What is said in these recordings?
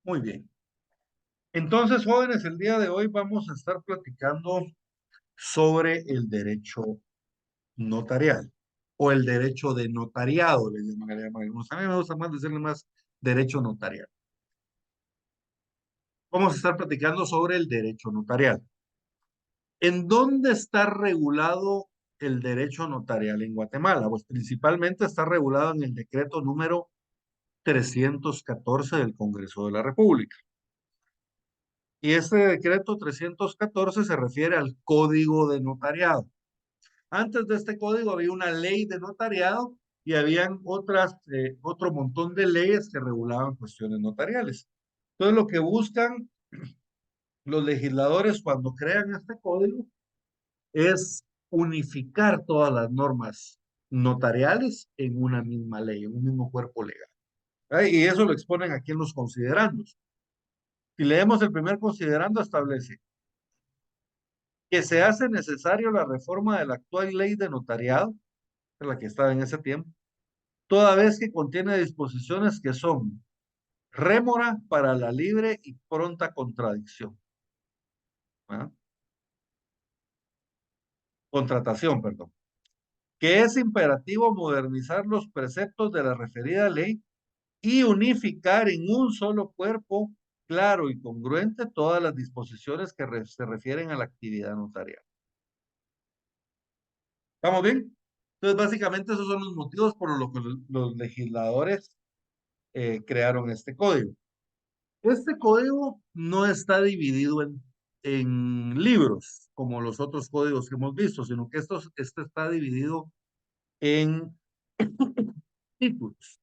Muy bien. Entonces, jóvenes, el día de hoy vamos a estar platicando sobre el derecho notarial o el derecho de notariado, le llaman algunos. A mí me gusta más decirle más derecho notarial. Vamos a estar platicando sobre el derecho notarial. ¿En dónde está regulado el derecho notarial en Guatemala? Pues principalmente está regulado en el decreto número 314 del Congreso de la República. Y este decreto 314 se refiere al Código de Notariado. Antes de este código había una ley de notariado y habían otro montón de leyes que regulaban cuestiones notariales. Entonces, lo que buscan los legisladores cuando crean este código es unificar todas las normas notariales en una misma ley, en un mismo cuerpo legal. ¿Verdad? Y eso lo exponen aquí en los considerandos. Si leemos el primer considerando, establece que se hace necesario la reforma de la actual ley de notariado, la que estaba en ese tiempo, toda vez que contiene disposiciones que son rémora para la libre y pronta contradicción. ¿Ah? Contratación, perdón. Que es imperativo modernizar los preceptos de la referida ley y unificar en un solo cuerpo claro y congruente todas las disposiciones que se refieren a la actividad notarial. ¿Estamos bien? Entonces, básicamente esos son los motivos por los que los legisladores crearon este código. Este código no está dividido en libros, como los otros códigos que hemos visto, sino que este está dividido en títulos.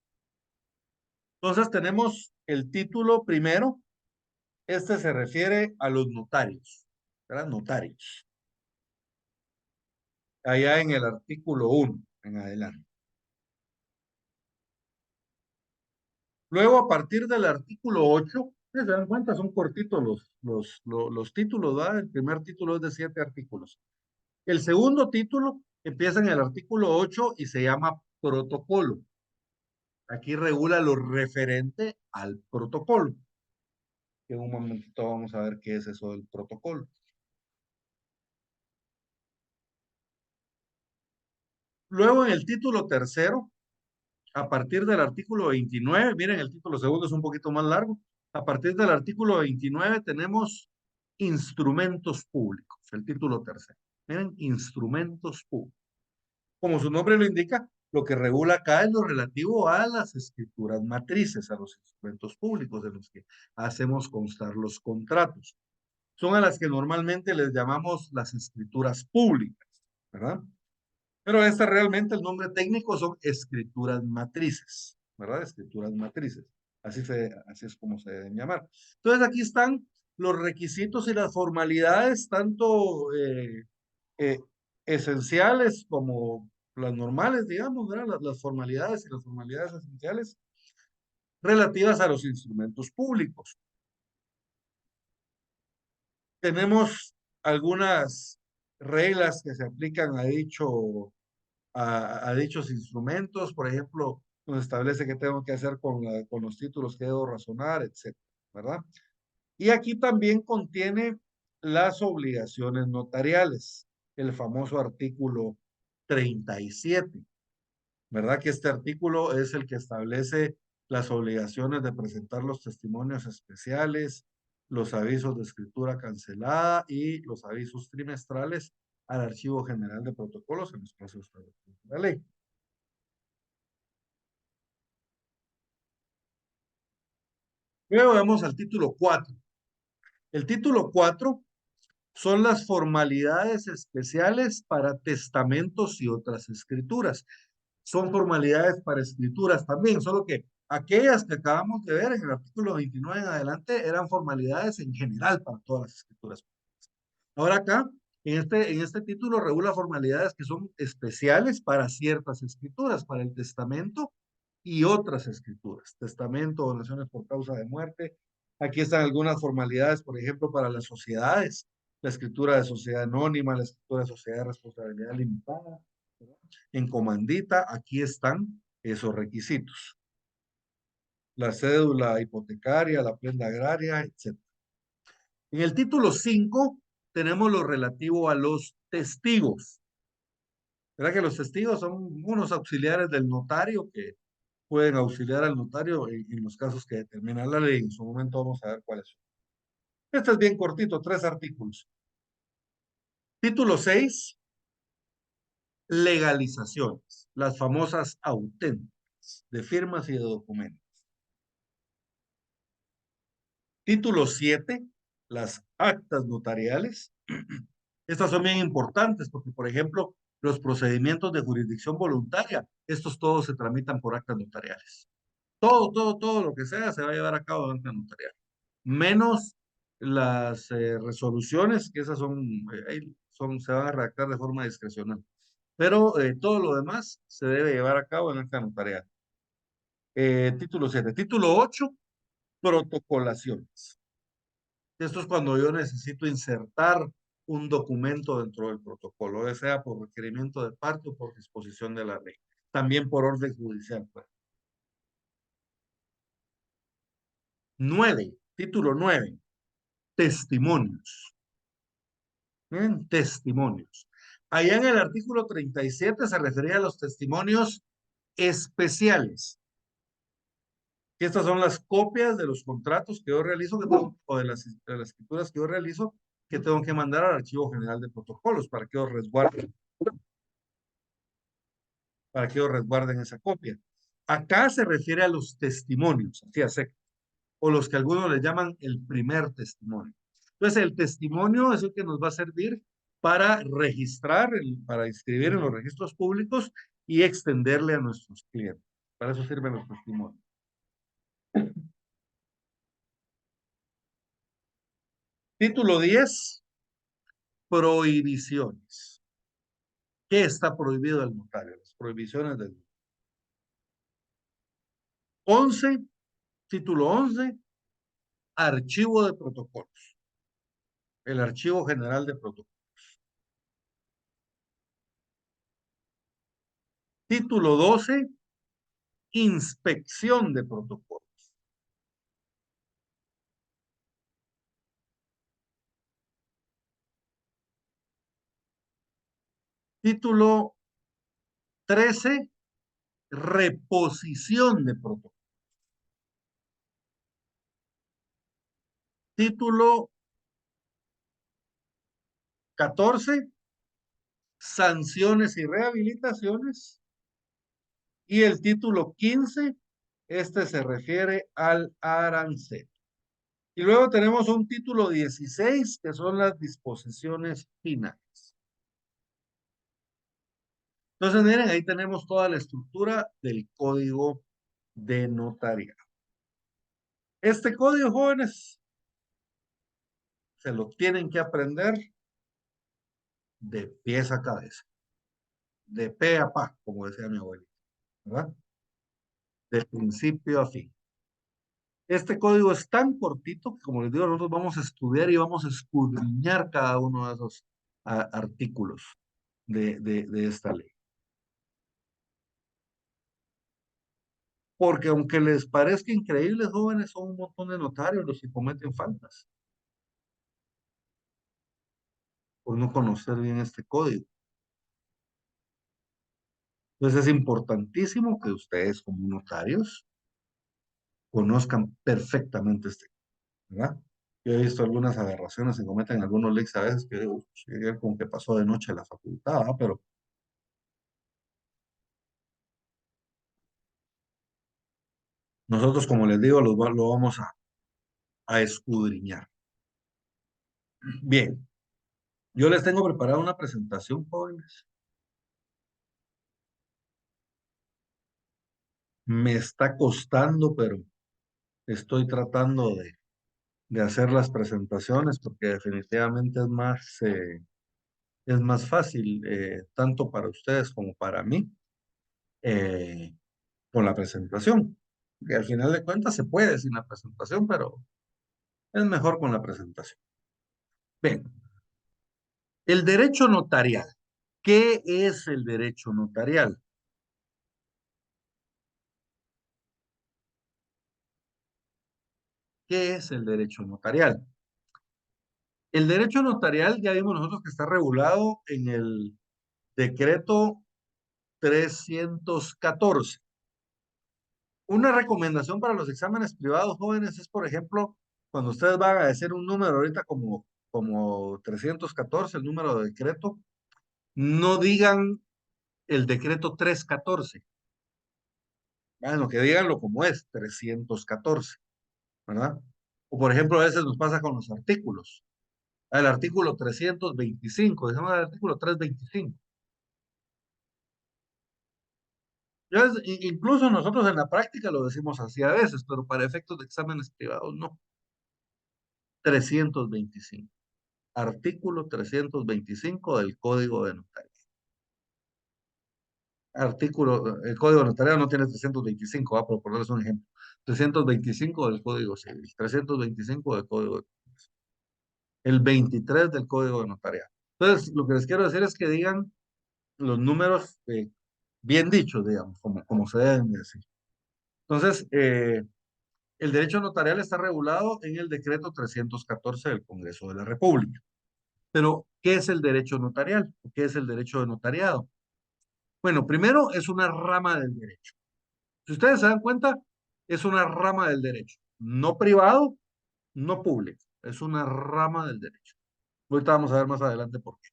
Entonces tenemos el título primero, este se refiere a los notarios, ¿verdad? Notarios, allá en el artículo 1 en adelante. Luego, a partir del artículo 8, se dan cuenta, son cortitos los títulos, ¿verdad? El primer título es de 7 artículos. El segundo título empieza en el artículo 8 y se llama protocolo. Aquí regula lo referente al protocolo. En un momentito vamos a ver qué es eso del protocolo. Luego en el título tercero, a partir del artículo 29, miren, el título segundo es un poquito más largo. A partir del artículo 29 tenemos instrumentos públicos, el título tercero. Miren, instrumentos públicos. Como su nombre lo indica, lo que regula acá es lo relativo a las escrituras matrices, a los instrumentos públicos en los que hacemos constar los contratos. Son a las que normalmente les llamamos las escrituras públicas, ¿verdad? Pero esta realmente el nombre técnico son escrituras matrices, ¿verdad? Escrituras matrices. Así es como se deben llamar. Entonces aquí están los requisitos y las formalidades, tanto eh, esenciales como las normales, digamos, ¿verdad? Las formalidades y las formalidades esenciales relativas a los instrumentos públicos. Tenemos algunas reglas que se aplican a dichos instrumentos, por ejemplo, nos establece qué tengo que hacer con los títulos que debo razonar, etcétera, ¿verdad? Y aquí también contiene las obligaciones notariales, el famoso artículo 37. ¿Verdad? Que este artículo es el que establece las obligaciones de presentar los testimonios especiales, los avisos de escritura cancelada y los avisos trimestrales al Archivo General de Protocolos en los plazos establecidos de la ley. Luego vamos al título 4. El título 4 son las formalidades especiales para testamentos y otras escrituras. Son formalidades para escrituras también, solo que aquellas que acabamos de ver en el artículo 29 en adelante eran formalidades en general para todas las escrituras. Ahora acá, en este título regula formalidades que son especiales para ciertas escrituras, para el testamento y otras escrituras. Testamento, donaciones por causa de muerte. Aquí están algunas formalidades, por ejemplo, para las sociedades. La escritura de sociedad anónima, la escritura de sociedad de responsabilidad limitada. En comandita, aquí están esos requisitos. la cédula hipotecaria, la prenda agraria, etc. En el título 5 tenemos lo relativo a los testigos. ¿Verdad que los testigos son unos auxiliares del notario que pueden auxiliar al notario en los casos que determina la ley? En su momento vamos a ver cuáles son. Este es bien cortito, 3 artículos. Título 6, legalizaciones, las famosas auténticas de firmas y de documentos. Título 7, las actas notariales. Estas son bien importantes porque, por ejemplo, los procedimientos de jurisdicción voluntaria, estos todos se tramitan por actas notariales. Todo lo que sea se va a llevar a cabo en acta notarial. Menos las resoluciones, que esas se van a redactar de forma discrecional. Pero todo lo demás se debe llevar a cabo en acta notarial. Título 7. Título 8, protocolaciones. Esto es cuando yo necesito insertar un documento dentro del protocolo, ya sea por requerimiento de parte o por disposición de la ley. También por orden judicial, pues. 9, título 9, testimonios. ¿Bien? Testimonios. Allá en el artículo 37 se refería a los testimonios especiales. Que estas son las copias de los contratos que yo realizo o de las escrituras que yo realizo que tengo que mandar al Archivo General de Protocolos para que ellos resguarden esa copia. Acá se refiere a los testimonios, así a o los que algunos le llaman el primer testimonio. Entonces, el testimonio es el que nos va a servir para registrar, para inscribir en los registros públicos y extenderle a nuestros clientes. Para eso sirven los testimonios. Título 10, prohibiciones. ¿Qué está prohibido del notario? Las prohibiciones del 11, título 11, archivo de protocolos. El archivo general de protocolos. Título 12, inspección de protocolos. Título 13, reposición de protocolos. Título 14, sanciones y rehabilitaciones. Y el título 15, este se refiere al arancel. Y luego tenemos un título 16, que son las disposiciones finales. Entonces, miren, ahí tenemos toda la estructura del código de notaría. Este código, jóvenes, se lo tienen que aprender de pies a cabeza, de pe a pa, como decía mi abuelita, ¿verdad? De principio a fin. Este código es tan cortito que, como les digo, nosotros vamos a estudiar y vamos a escudriñar cada uno de esos artículos de esta ley. Porque aunque les parezca increíble, jóvenes, son un montón de notarios los que cometen faltas por no conocer bien este código. Entonces es importantísimo que ustedes como notarios conozcan perfectamente este, ¿verdad? Yo he visto algunas aberraciones que cometen algunos leaks a veces que digo, como que pasó de noche a la facultad, ¿verdad? Pero nosotros, como les digo, lo vamos a escudriñar. Bien, yo les tengo preparada una presentación, jóvenes. Me está costando, pero estoy tratando de hacer las presentaciones porque definitivamente es más fácil, tanto para ustedes como para mí, eh, con la presentación. Que al final de cuentas se puede sin la presentación, pero es mejor con la presentación. Bien, el derecho notarial. ¿Qué es el derecho notarial? ¿Qué es el derecho notarial? El derecho notarial ya vimos nosotros que está regulado en el decreto 314. Una recomendación para los exámenes privados jóvenes es, por ejemplo, cuando ustedes van a decir un número ahorita como 314, el número de decreto, no digan el decreto 314, bueno, que díganlo como es, 314, ¿verdad? O por ejemplo, a veces nos pasa con los artículos. El artículo 325, decimos el artículo 325. Incluso nosotros en la práctica lo decimos así a veces, pero para efectos de exámenes privados no. 325. Artículo 325 del Código de Notaría. El Código Notarial no tiene 325, por ponerles un ejemplo. 325 del Código Civil, 325 del Código de Comercio, el 23 del Código de Notariado. Entonces, lo que les quiero decir es que digan los números bien dichos, digamos, como se deben decir. Entonces, el derecho notarial está regulado en el decreto 314 del Congreso de la República. Pero, ¿qué es el derecho notarial? ¿Qué es el derecho de notariado? Bueno, primero es una rama del derecho. Si ustedes se dan cuenta, es una rama del derecho, no privado, no público, es una rama del derecho. Ahorita vamos a ver más adelante por qué.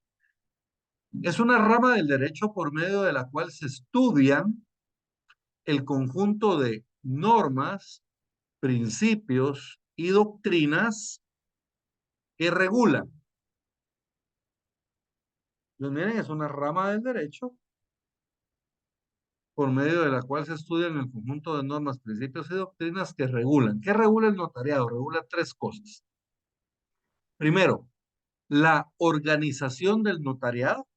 Es una rama del derecho por medio de la cual se estudian el conjunto de normas, principios y doctrinas que regulan. Pues miren, es una rama del derecho por medio de la cual se estudian el conjunto de normas, principios y doctrinas que regulan. ¿Qué regula el notariado? Regula tres cosas. Primero, la organización del notariado.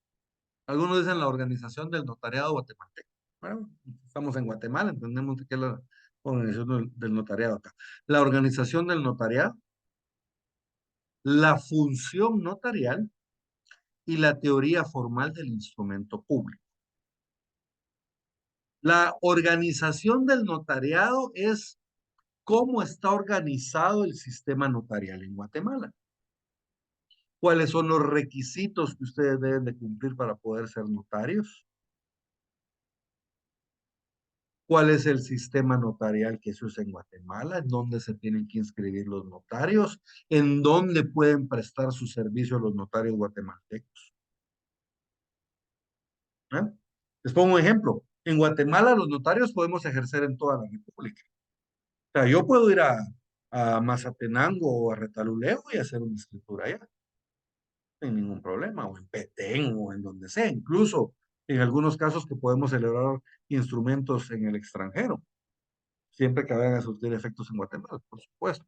Algunos dicen la organización del notariado guatemalteco. Bueno, estamos en Guatemala, entendemos qué es la organización del notariado acá. La organización del notariado, la función notarial y la teoría formal del instrumento público. La organización del notariado es cómo está organizado el sistema notarial en Guatemala. ¿Cuáles son los requisitos que ustedes deben de cumplir para poder ser notarios? ¿Cuál es el sistema notarial que se usa en Guatemala? ¿En dónde se tienen que inscribir los notarios? ¿En dónde pueden prestar su servicio los notarios guatemaltecos? ¿Eh? Les pongo un ejemplo. En Guatemala los notarios podemos ejercer en toda la República. O sea, yo puedo ir a Mazatenango o a Retaluleu y hacer una escritura allá, sin ningún problema, o en Petén o en donde sea, incluso en algunos casos que podemos celebrar instrumentos en el extranjero, siempre que vayan a surtir efectos en Guatemala, por supuesto.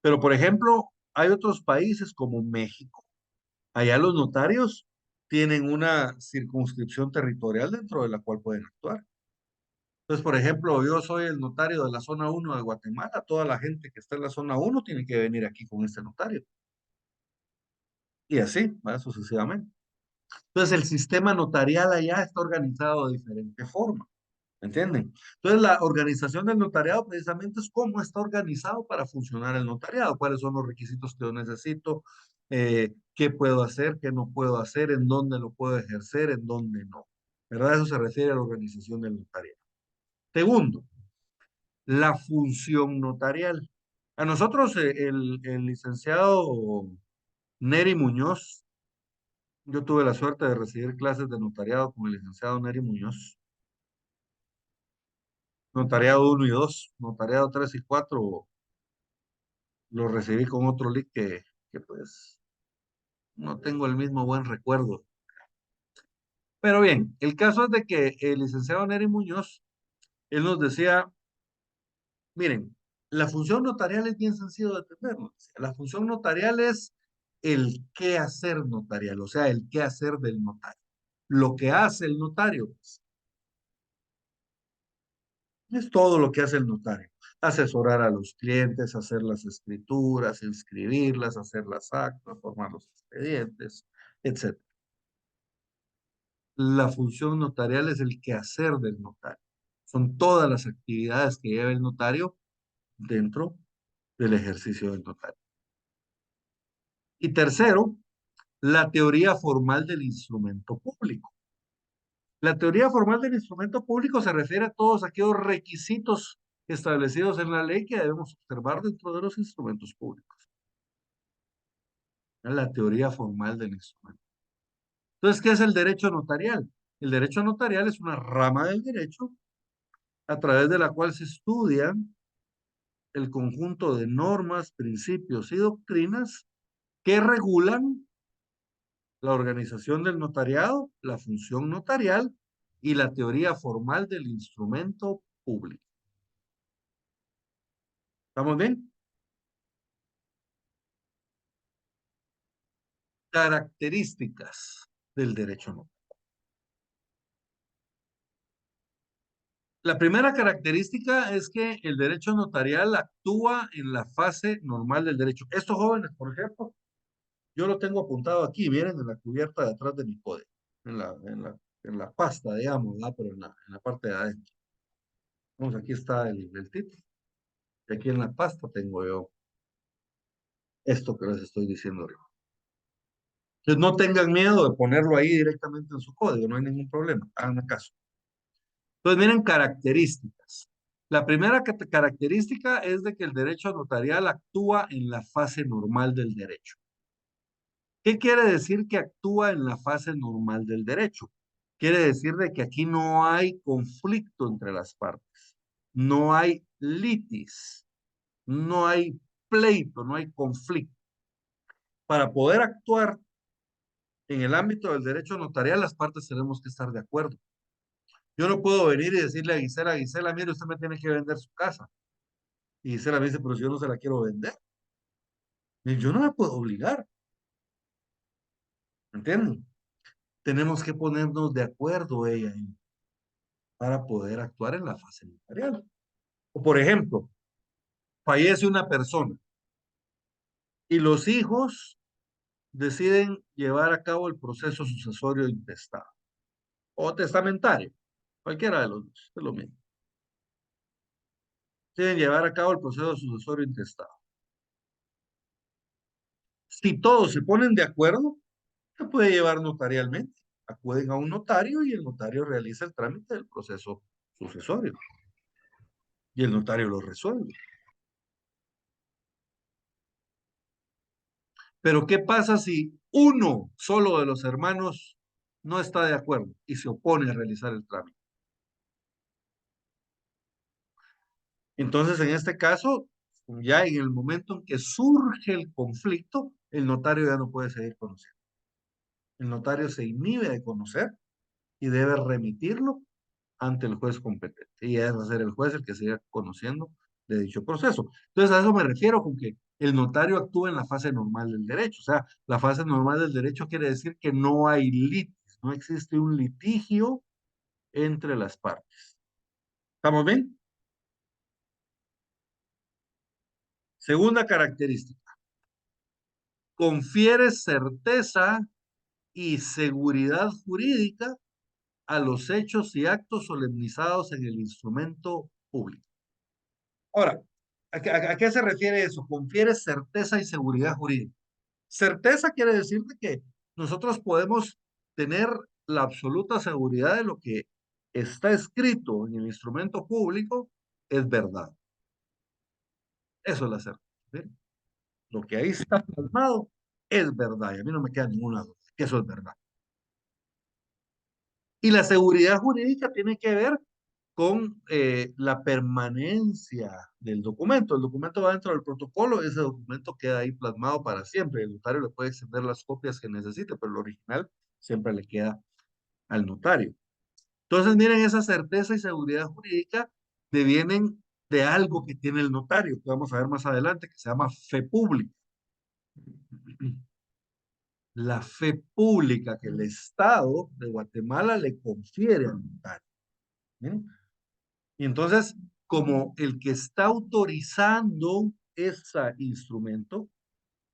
Pero, por ejemplo, hay otros países como México. Allá los notarios tienen una circunscripción territorial dentro de la cual pueden actuar. Entonces, por ejemplo, yo soy el notario de la zona 1 de Guatemala. Toda la gente que está en la zona 1 tiene que venir aquí con este notario. Y así, ¿va? Sucesivamente. Entonces, el sistema notarial allá está organizado de diferente forma. ¿Entienden? Entonces, la organización del notariado precisamente es cómo está organizado para funcionar el notariado, cuáles son los requisitos que yo necesito, qué puedo hacer, qué no puedo hacer, en dónde lo puedo ejercer, en dónde no. ¿Verdad? Eso se refiere a la organización del notariado. Segundo, la función notarial. A nosotros, el licenciado Neri Muñoz, yo tuve la suerte de recibir clases de notariado con el licenciado Neri Muñoz. Notariado 1 y 2, notariado 3 y 4 lo recibí con otro link que pues no tengo el mismo buen recuerdo. Pero bien, el caso es de que el licenciado Neri Muñoz, él nos decía, miren, la función notarial es bien sencillo de entender, ¿no? La función notarial es el qué hacer notarial, o sea, el qué hacer del notario. Lo que hace el notario, pues, es todo lo que hace el notario. Asesorar a los clientes, hacer las escrituras, inscribirlas, hacer las actas, formar los expedientes, etc. La función notarial es el quehacer del notario. Son todas las actividades que lleva el notario dentro del ejercicio del notario. Y tercero, la teoría formal del instrumento público. La teoría formal del instrumento público se refiere a todos aquellos requisitos establecidos en la ley que debemos observar dentro de los instrumentos públicos. Es la teoría formal del instrumento. Entonces, ¿qué es el derecho notarial? El derecho notarial es una rama del derecho a través de la cual se estudia el conjunto de normas, principios y doctrinas que regulan la organización del notariado, la función notarial y la teoría formal del instrumento público. ¿Estamos bien? Características del derecho notarial. La primera característica es que el derecho notarial actúa en la fase normal del derecho. Estos jóvenes, por ejemplo, yo lo tengo apuntado aquí, miren, en la cubierta de atrás de mi código, en la pasta, digamos, ¿verdad? Pero en la parte de adentro. Vamos, aquí está el título. Y aquí en la pasta tengo yo esto que les estoy diciendo ahorita. Entonces no tengan miedo de ponerlo ahí directamente en su código, no hay ningún problema, hagan caso. Entonces miren características. La primera característica es de que el derecho notarial actúa en la fase normal del derecho. ¿Qué quiere decir que actúa en la fase normal del derecho? Quiere decir de que aquí no hay conflicto entre las partes, no hay litis, no hay pleito, no hay conflicto. Para poder actuar en el ámbito del derecho notarial, las partes tenemos que estar de acuerdo. Yo no puedo venir y decirle a Gisela, mire, usted me tiene que vender su casa. Y Gisela me dice, pero si yo no se la quiero vender. Y yo no me puedo obligar, ¿entienden? Tenemos que ponernos de acuerdo ella y yo para poder actuar en la fase notarial. O por ejemplo, fallece una persona y los hijos deciden llevar a cabo el proceso sucesorio intestado o testamentario, cualquiera de los dos, es lo mismo. Deciden llevar a cabo el proceso sucesorio intestado. Si todos se ponen de acuerdo, se puede llevar notarialmente. Acuden a un notario y el notario realiza el trámite del proceso sucesorio y el notario lo resuelve. Pero ¿qué pasa si uno solo de los hermanos no está de acuerdo y se opone a realizar el trámite? Entonces, en este caso, ya en el momento en que surge el conflicto, el notario ya no puede seguir conociendo. El notario se inhibe de conocer y debe remitirlo ante el juez competente. Y es ser el juez el que siga conociendo de dicho proceso. Entonces, a eso me refiero con que el notario actúa en la fase normal del derecho. O sea, la fase normal del derecho quiere decir que no hay litis, no existe un litigio entre las partes. ¿Estamos bien? Segunda característica, confiere certeza y seguridad jurídica a los hechos y actos solemnizados en el instrumento público. Ahora, ¿a qué se refiere eso? Confiere certeza y seguridad jurídica. Certeza quiere decir que nosotros podemos tener la absoluta seguridad de lo que está escrito en el instrumento público es verdad. Eso es la certeza. ¿Sí? Lo que ahí está plasmado es verdad y a mí no me queda ninguna duda que eso es verdad. Y la seguridad jurídica tiene que ver con la permanencia del documento. El documento va dentro del protocolo, ese documento queda ahí plasmado para siempre. El notario le puede extender las copias que necesite, pero el original siempre le queda al notario. Entonces, miren, esa certeza y seguridad jurídica devienen de algo que tiene el notario, que vamos a ver más adelante, que se llama fe pública. La fe pública que el Estado de Guatemala le confiere al notario. ¿Sí? Y entonces, como el que está autorizando ese instrumento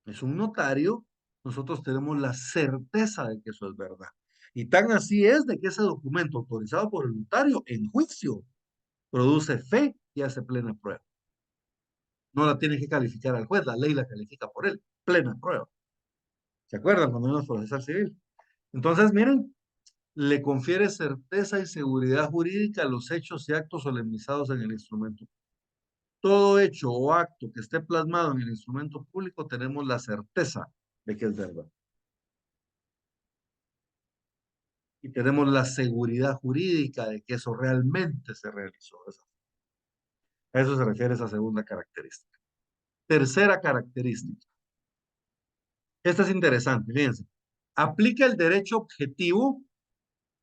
es un notario, nosotros tenemos la certeza de que eso es verdad. Y tan así es de que ese documento autorizado por el notario en juicio produce fe y hace plena prueba. No la tiene que calificar al juez, la ley la califica por él, plena prueba. ¿Se acuerdan cuando vimos procesal civil? Entonces, miren, le confiere certeza y seguridad jurídica a los hechos y actos solemnizados en el instrumento. Todo hecho o acto que esté plasmado en el instrumento público, tenemos la certeza de que es verdad. Y tenemos la seguridad jurídica de que eso realmente se realizó. A eso se refiere esa segunda característica. Tercera característica. Esta es interesante, fíjense. Aplica el derecho objetivo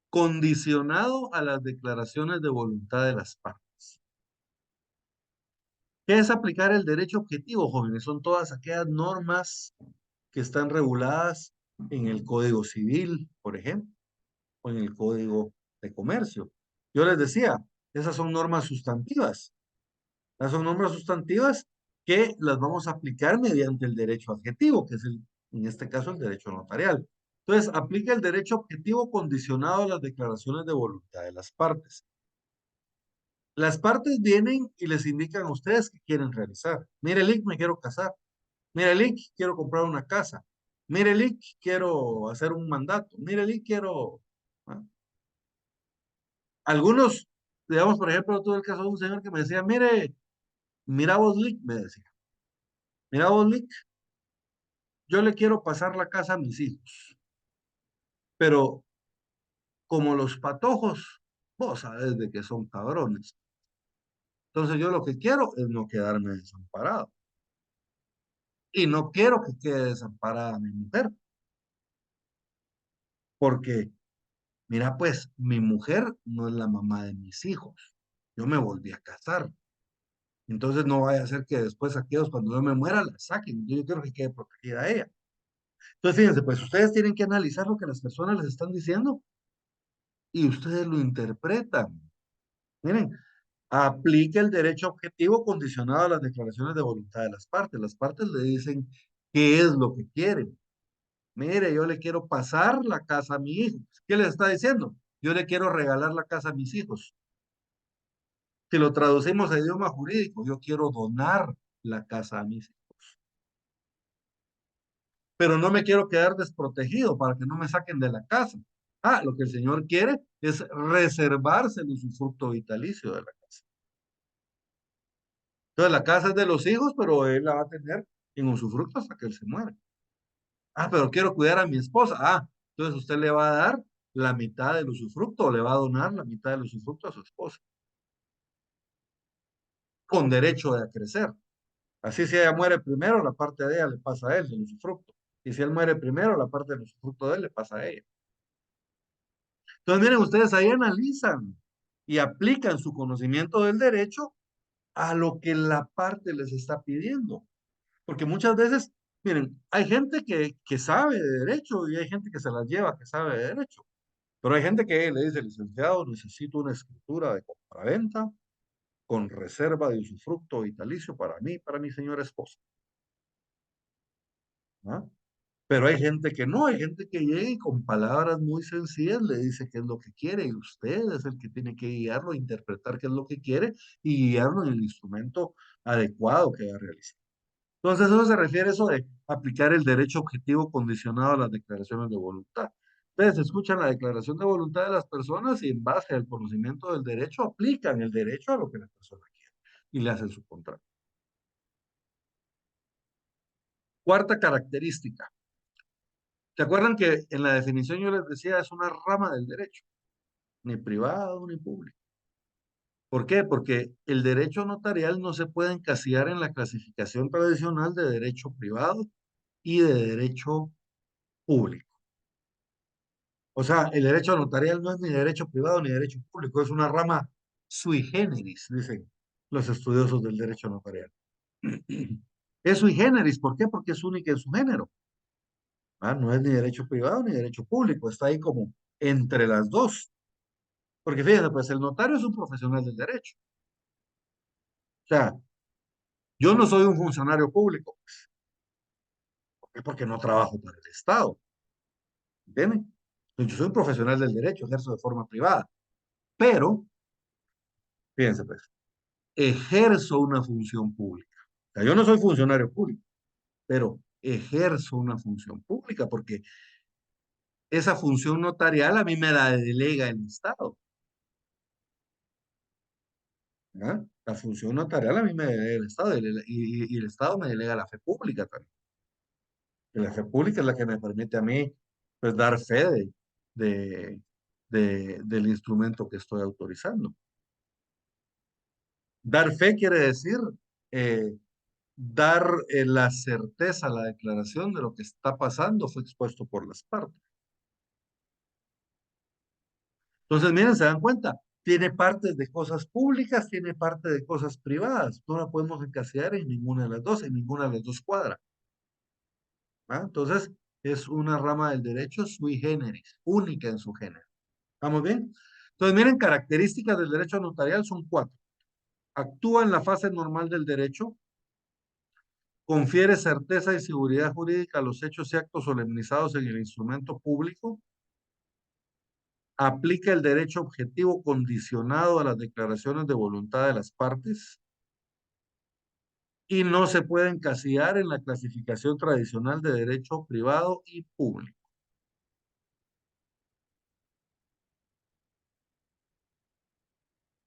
condicionado a las declaraciones de voluntad de las partes. ¿Qué es aplicar el derecho objetivo, jóvenes? Son todas aquellas normas que están reguladas en el Código Civil, por ejemplo, o en el Código de Comercio. Yo les decía, esas son normas sustantivas. Esas son normas sustantivas que las vamos a aplicar mediante el derecho adjetivo, que es en este caso el derecho notarial. Entonces, aplica el derecho objetivo condicionado a las declaraciones de voluntad de las partes. Las partes vienen y les indican a ustedes qué quieren realizar. Mire, Lick, me quiero casar. Mire, Lick, quiero comprar una casa. Mire, Lick, quiero hacer un mandato. Mire, Lick, quiero... ¿ah? Algunos, digamos, por ejemplo, tuve el caso de un señor que me decía, mire, mira vos, Lick, me decía, mira vos, Lick, yo le quiero pasar la casa a mis hijos, pero como los patojos, vos sabés de que son cabrones. Entonces yo lo que quiero es no quedarme desamparado. Y no quiero que quede desamparada mi mujer, porque, mira, pues, mi mujer no es la mamá de mis hijos. Yo me volví a casar. Entonces no vaya a ser que después aquellos, cuando yo me muera, la saquen. Yo quiero que quede protegida ella. Entonces, fíjense, pues ustedes tienen que analizar lo que las personas les están diciendo y ustedes lo interpretan. Miren, aplica el derecho objetivo condicionado a las declaraciones de voluntad de las partes. Las partes le dicen qué es lo que quieren. Mire, yo le quiero pasar la casa a mi hijo. ¿Qué le está diciendo? Yo le quiero regalar la casa a mis hijos. Si lo traducimos a idioma jurídico, yo quiero donar la casa a mis hijos. Pero no me quiero quedar desprotegido para que no me saquen de la casa. Ah, lo que el Señor quiere es reservarse el usufructo vitalicio de la casa. Entonces la casa es de los hijos, pero él la va a tener en usufructo hasta que él se muere. Ah, pero quiero cuidar a mi esposa. Ah, entonces usted le va a dar la mitad del usufructo o le va a donar la mitad del usufructo a su esposa, con derecho a crecer. Así si ella muere primero, la parte de ella le pasa a él, del usufructo. Y si él muere primero, la parte del usufructo de él le pasa a ella. Entonces, miren, ustedes ahí analizan y aplican su conocimiento del derecho a lo que la parte les está pidiendo. Porque muchas veces, miren, hay gente que sabe de derecho y hay gente que se las lleva que sabe de derecho. Pero hay gente que le dice, licenciado, necesito una escritura de compraventa con reserva de usufructo vitalicio para mí y para mi señora esposa. ¿Ah? Pero hay gente que no, hay gente que llega y con palabras muy sencillas le dice qué es lo que quiere y usted es el que tiene que guiarlo, interpretar qué es lo que quiere y guiarlo en el instrumento adecuado que va a realizar. Entonces, eso se refiere a eso de aplicar el derecho objetivo condicionado a las declaraciones de voluntad. Ustedes escuchan la declaración de voluntad de las personas y en base al conocimiento del derecho aplican el derecho a lo que la persona quiere y le hacen su contrato. Cuarta característica. ¿Se acuerdan que en la definición yo les decía es una rama del derecho? Ni privado ni público. ¿Por qué? Porque el derecho notarial no se puede encasillar en la clasificación tradicional de derecho privado y de derecho público. O sea, el derecho notarial no es ni derecho privado ni derecho público, es una rama sui generis, dicen los estudiosos del derecho notarial. Es sui generis, ¿por qué? Porque es única en su género. Ah, no es ni derecho privado ni derecho público, está ahí como entre las dos. Porque fíjense, pues el notario es un profesional del derecho. O sea, yo no soy un funcionario público. ¿Por qué? Porque no trabajo para el Estado. ¿Entienden? Entonces, yo soy un profesional del derecho, ejerzo de forma privada. Pero Fíjense pues, ejerzo una función pública. O sea, yo no soy funcionario público, pero ejerzo una función pública porque esa función notarial a mí me la delega el Estado. ¿Ah? La función notarial a mí me delega el Estado y el Estado me delega la fe pública también. Y la fe pública es la que me permite a mí pues, dar fe de, del instrumento que estoy autorizando. Dar fe quiere decir eh, dar la certeza, la declaración de lo que está pasando fue expuesto por las partes. Entonces, miren, se dan cuenta, tiene partes de cosas públicas, tiene parte de cosas privadas. No la podemos encasillar en ninguna de las dos, en ninguna de las dos cuadras. ¿Ah? Entonces, es una rama del derecho sui generis, única en su género. ¿Estamos bien? Entonces, miren, características del derecho notarial son cuatro. Actúa en la fase normal del derecho, confiere certeza y seguridad jurídica a los hechos y actos solemnizados en el instrumento público, aplica el derecho objetivo condicionado a las declaraciones de voluntad de las partes y no se puede encasillar en la clasificación tradicional de derecho privado y público.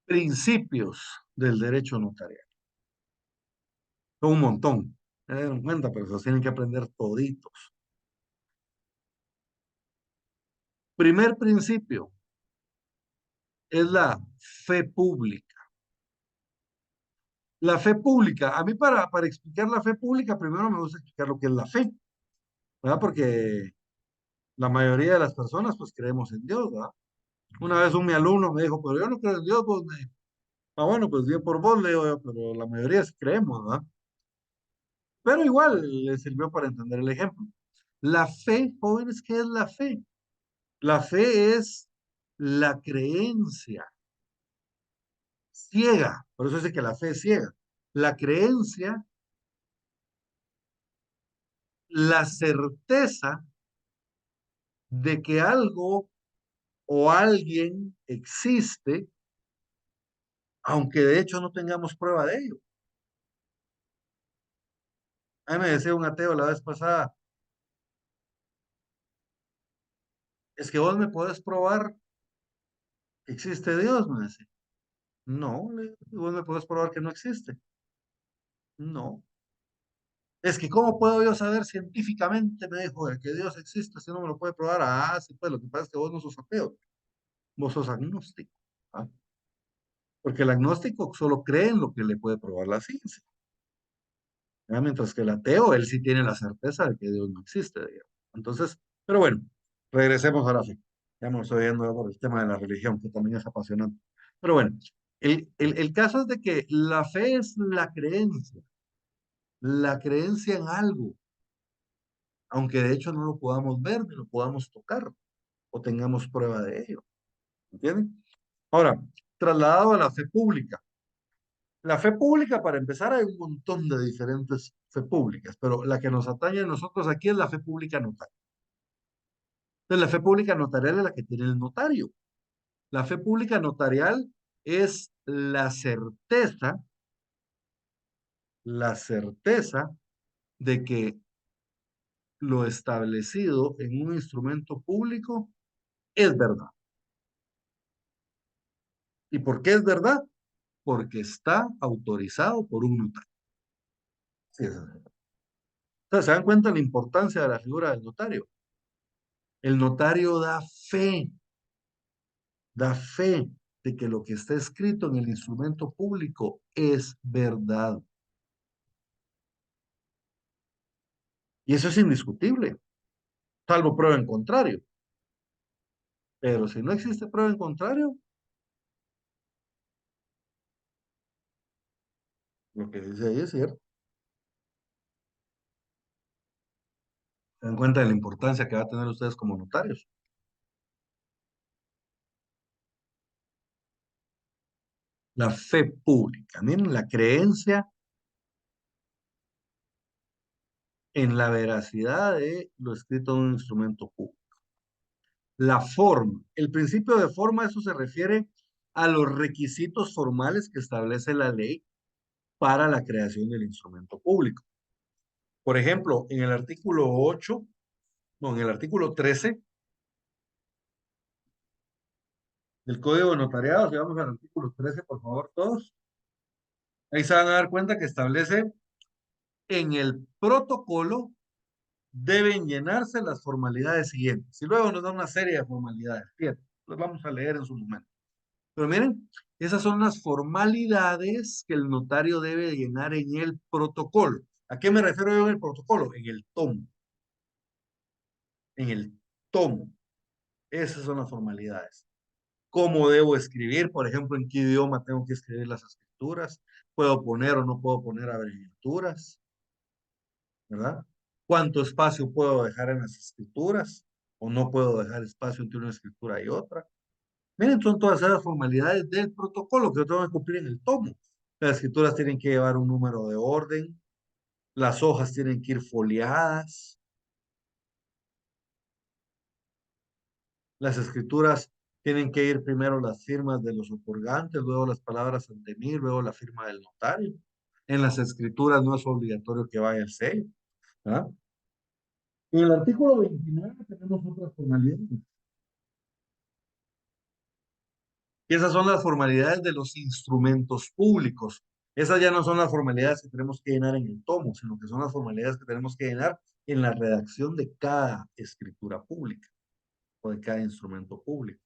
Principios del derecho notarial. Son un montón. Me dieron cuenta, pero se los tienen que aprender toditos. Primer principio es la fe pública. La fe pública, a mí para explicar la fe pública, primero me gusta explicar lo que es la fe, ¿verdad? Porque la mayoría de las personas pues creemos en Dios, ¿verdad? Una vez mi alumno me dijo, pero yo no creo en Dios, pues, bueno, pues bien por vos, le digo yo, pero la mayoría sí creemos, ¿verdad? Pero igual le sirvió para entender el ejemplo. La fe, jóvenes, ¿qué es la fe? La fe es la creencia ciega, por eso dice que la fe es ciega. La creencia, la certeza de que algo o alguien existe, aunque de hecho no tengamos prueba de ello. A mí me decía un ateo la vez pasada, es que vos me podés probar que existe Dios, me decía. No, vos me podés probar que no existe. No. Es que ¿cómo puedo yo saber científicamente, me dijo, de que Dios existe si no me lo puede probar? Ah, sí, pues lo que pasa es que vos no sos ateo, vos sos agnóstico. ¿Ah? Porque el agnóstico solo cree en lo que le puede probar la ciencia. ¿Ah? Mientras que el ateo, él sí tiene la certeza de que Dios no existe, digamos. Entonces, pero bueno, regresemos a la fe. Ya me estoy yendo por el tema de la religión, que también es apasionante. Pero bueno, el caso es de que la fe es la creencia en algo, aunque de hecho no lo podamos ver ni lo podamos tocar o tengamos prueba de ello. ¿Entienden? Ahora, trasladado a la fe pública. La fe pública, para empezar, hay un montón de diferentes fe públicas, pero la que nos atañe a nosotros aquí es la fe pública notarial. Entonces, la fe pública notarial es la que tiene el notario. La fe pública notarial es la certeza de que lo establecido en un instrumento público es verdad. ¿Y por qué es verdad? Porque está autorizado por un notario. Sí, entonces, ¿se dan cuenta de la importancia de la figura del notario? El notario da fe de que lo que está escrito en el instrumento público es verdad. Y eso es indiscutible, salvo prueba en contrario. Pero si no existe prueba en contrario, lo que dice ahí es cierto. Se dan cuenta de la importancia que va a tener ustedes como notarios. La fe pública, miren, la creencia en la veracidad de lo escrito en un instrumento público. La forma, el principio de forma, eso se refiere a los requisitos formales que establece la ley para la creación del instrumento público. Por ejemplo, en el artículo 8, no, en el artículo 13 del Código de Notariado, si vamos al artículo 13, por favor, todos, ahí se van a dar cuenta que establece en el protocolo deben llenarse las formalidades siguientes. Y luego nos da una serie de formalidades. Fíjate, los vamos a leer en su momento. Pero miren, esas son las formalidades que el notario debe llenar en el protocolo. ¿A qué me refiero yo en el protocolo? En el tomo. En el tomo. Esas son las formalidades. ¿Cómo debo escribir? Por ejemplo, ¿en qué idioma tengo que escribir las escrituras? ¿Puedo poner o no puedo poner abreviaturas? ¿Verdad? ¿Cuánto espacio puedo dejar en las escrituras? ¿O no puedo dejar espacio entre una escritura y otra? Miren, son todas esas formalidades del protocolo que yo tengo que cumplir en el tomo. Las escrituras tienen que llevar un número de orden, las hojas tienen que ir foliadas, las escrituras tienen que ir primero las firmas de los otorgantes, luego las palabras ante mí, luego la firma del notario. En las escrituras no es obligatorio que vaya el sello, ¿verdad? En el artículo 29 tenemos otras formalidades. Y esas son las formalidades de los instrumentos públicos. Esas ya no son las formalidades que tenemos que llenar en el tomo, sino que son las formalidades que tenemos que llenar en la redacción de cada escritura pública o de cada instrumento público.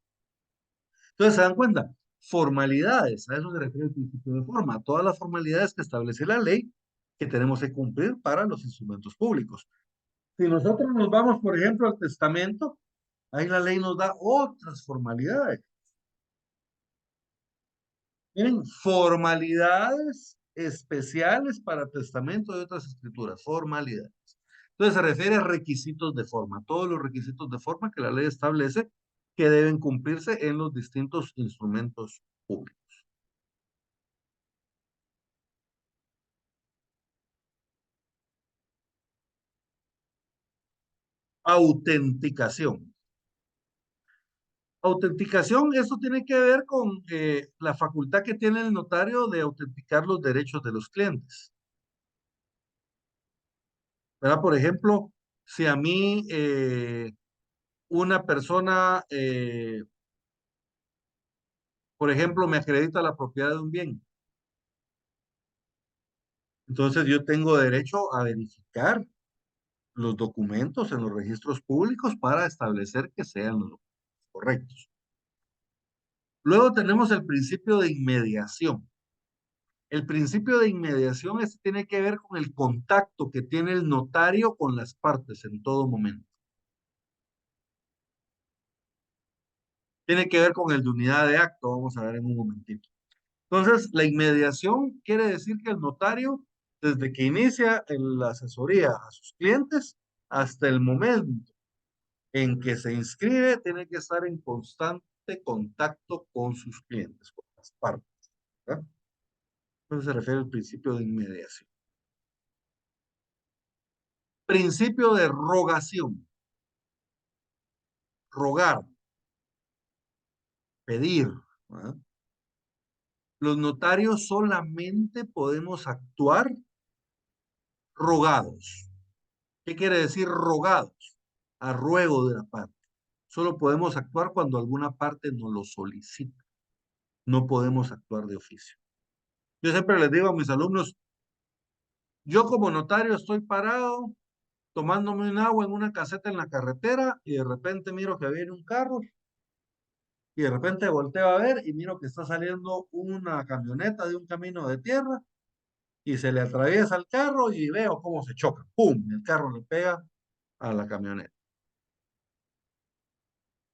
Entonces, ¿se dan cuenta? Formalidades, a eso se refiere el principio de forma, todas las formalidades que establece la ley que tenemos que cumplir para los instrumentos públicos. Si nosotros nos vamos, por ejemplo, al testamento, ahí la ley nos da otras formalidades. Miren, formalidades especiales para testamento y otras escrituras, formalidades. Entonces se refiere a requisitos de forma, todos los requisitos de forma que la ley establece que deben cumplirse en los distintos instrumentos públicos. Autenticación. Autenticación, eso tiene que ver con la facultad que tiene el notario de autenticar los derechos de los clientes. ¿Verdad? Por ejemplo, si a mí una persona, por ejemplo, me acredita la propiedad de un bien, entonces yo tengo derecho a verificar los documentos en los registros públicos para establecer que sean los correctos. Luego tenemos el principio de inmediación. El principio de inmediación tiene que ver con el contacto que tiene el notario con las partes en todo momento. Tiene que ver con el de unidad de acto, vamos a ver en un momentito. Entonces, la inmediación quiere decir que el notario, desde que inicia la asesoría a sus clientes hasta el momento en que se inscribe, tiene que estar en constante contacto con sus clientes, con las partes, ¿verdad? Entonces se refiere al principio de inmediación. Principio de rogación. Rogar, pedir, ¿verdad? Los notarios solamente podemos actuar rogados. ¿Qué quiere decir rogados? A ruego de la parte. Solo podemos actuar cuando alguna parte nos lo solicita. No podemos actuar de oficio. Yo siempre les digo a mis alumnos, yo como notario estoy parado tomándome un agua en una caseta en la carretera y de repente miro que viene un carro y de repente volteo a ver y miro que está saliendo una camioneta de un camino de tierra y se le atraviesa el carro y veo cómo se choca. ¡Pum! El carro le pega a la camioneta.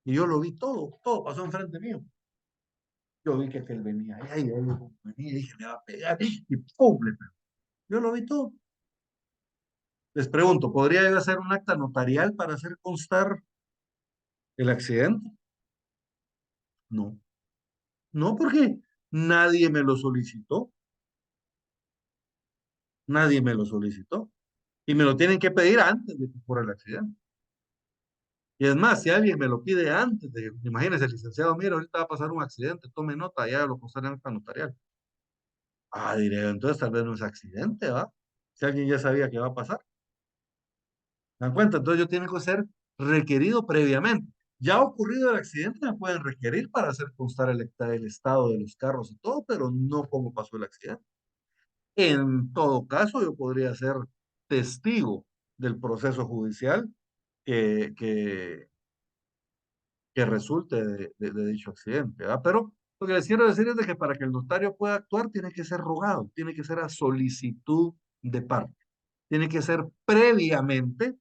Y yo lo vi todo, todo pasó enfrente mío. Yo vi que él venía, venía, y dije, le va a pegar, y ¡pum! Le pegó. Yo lo vi todo. Les pregunto, ¿podría yo hacer un acta notarial para hacer constar el accidente? No, no, porque nadie me lo solicitó, nadie me lo solicitó. Y me lo tienen que pedir antes de que ocurra el accidente. Y es más, si alguien me lo pide antes de, imagínese, licenciado, mira, ahorita va a pasar un accidente, tome nota, ya lo postaré en acta notarial. Ah, diré, entonces tal vez no es accidente, ¿va? Si alguien ya sabía que va a pasar. ¿Se dan cuenta? Entonces yo tiene que ser requerido previamente. Ya ha ocurrido el accidente, me pueden requerir para hacer constar el estado de los carros y todo, pero no cómo pasó el accidente. En todo caso, yo podría ser testigo del proceso judicial que, que, que resulte de dicho accidente, ¿verdad? Pero lo que les quiero decir es de que para que el notario pueda actuar, tiene que ser rogado, tiene que ser a solicitud de parte, tiene que ser previamente,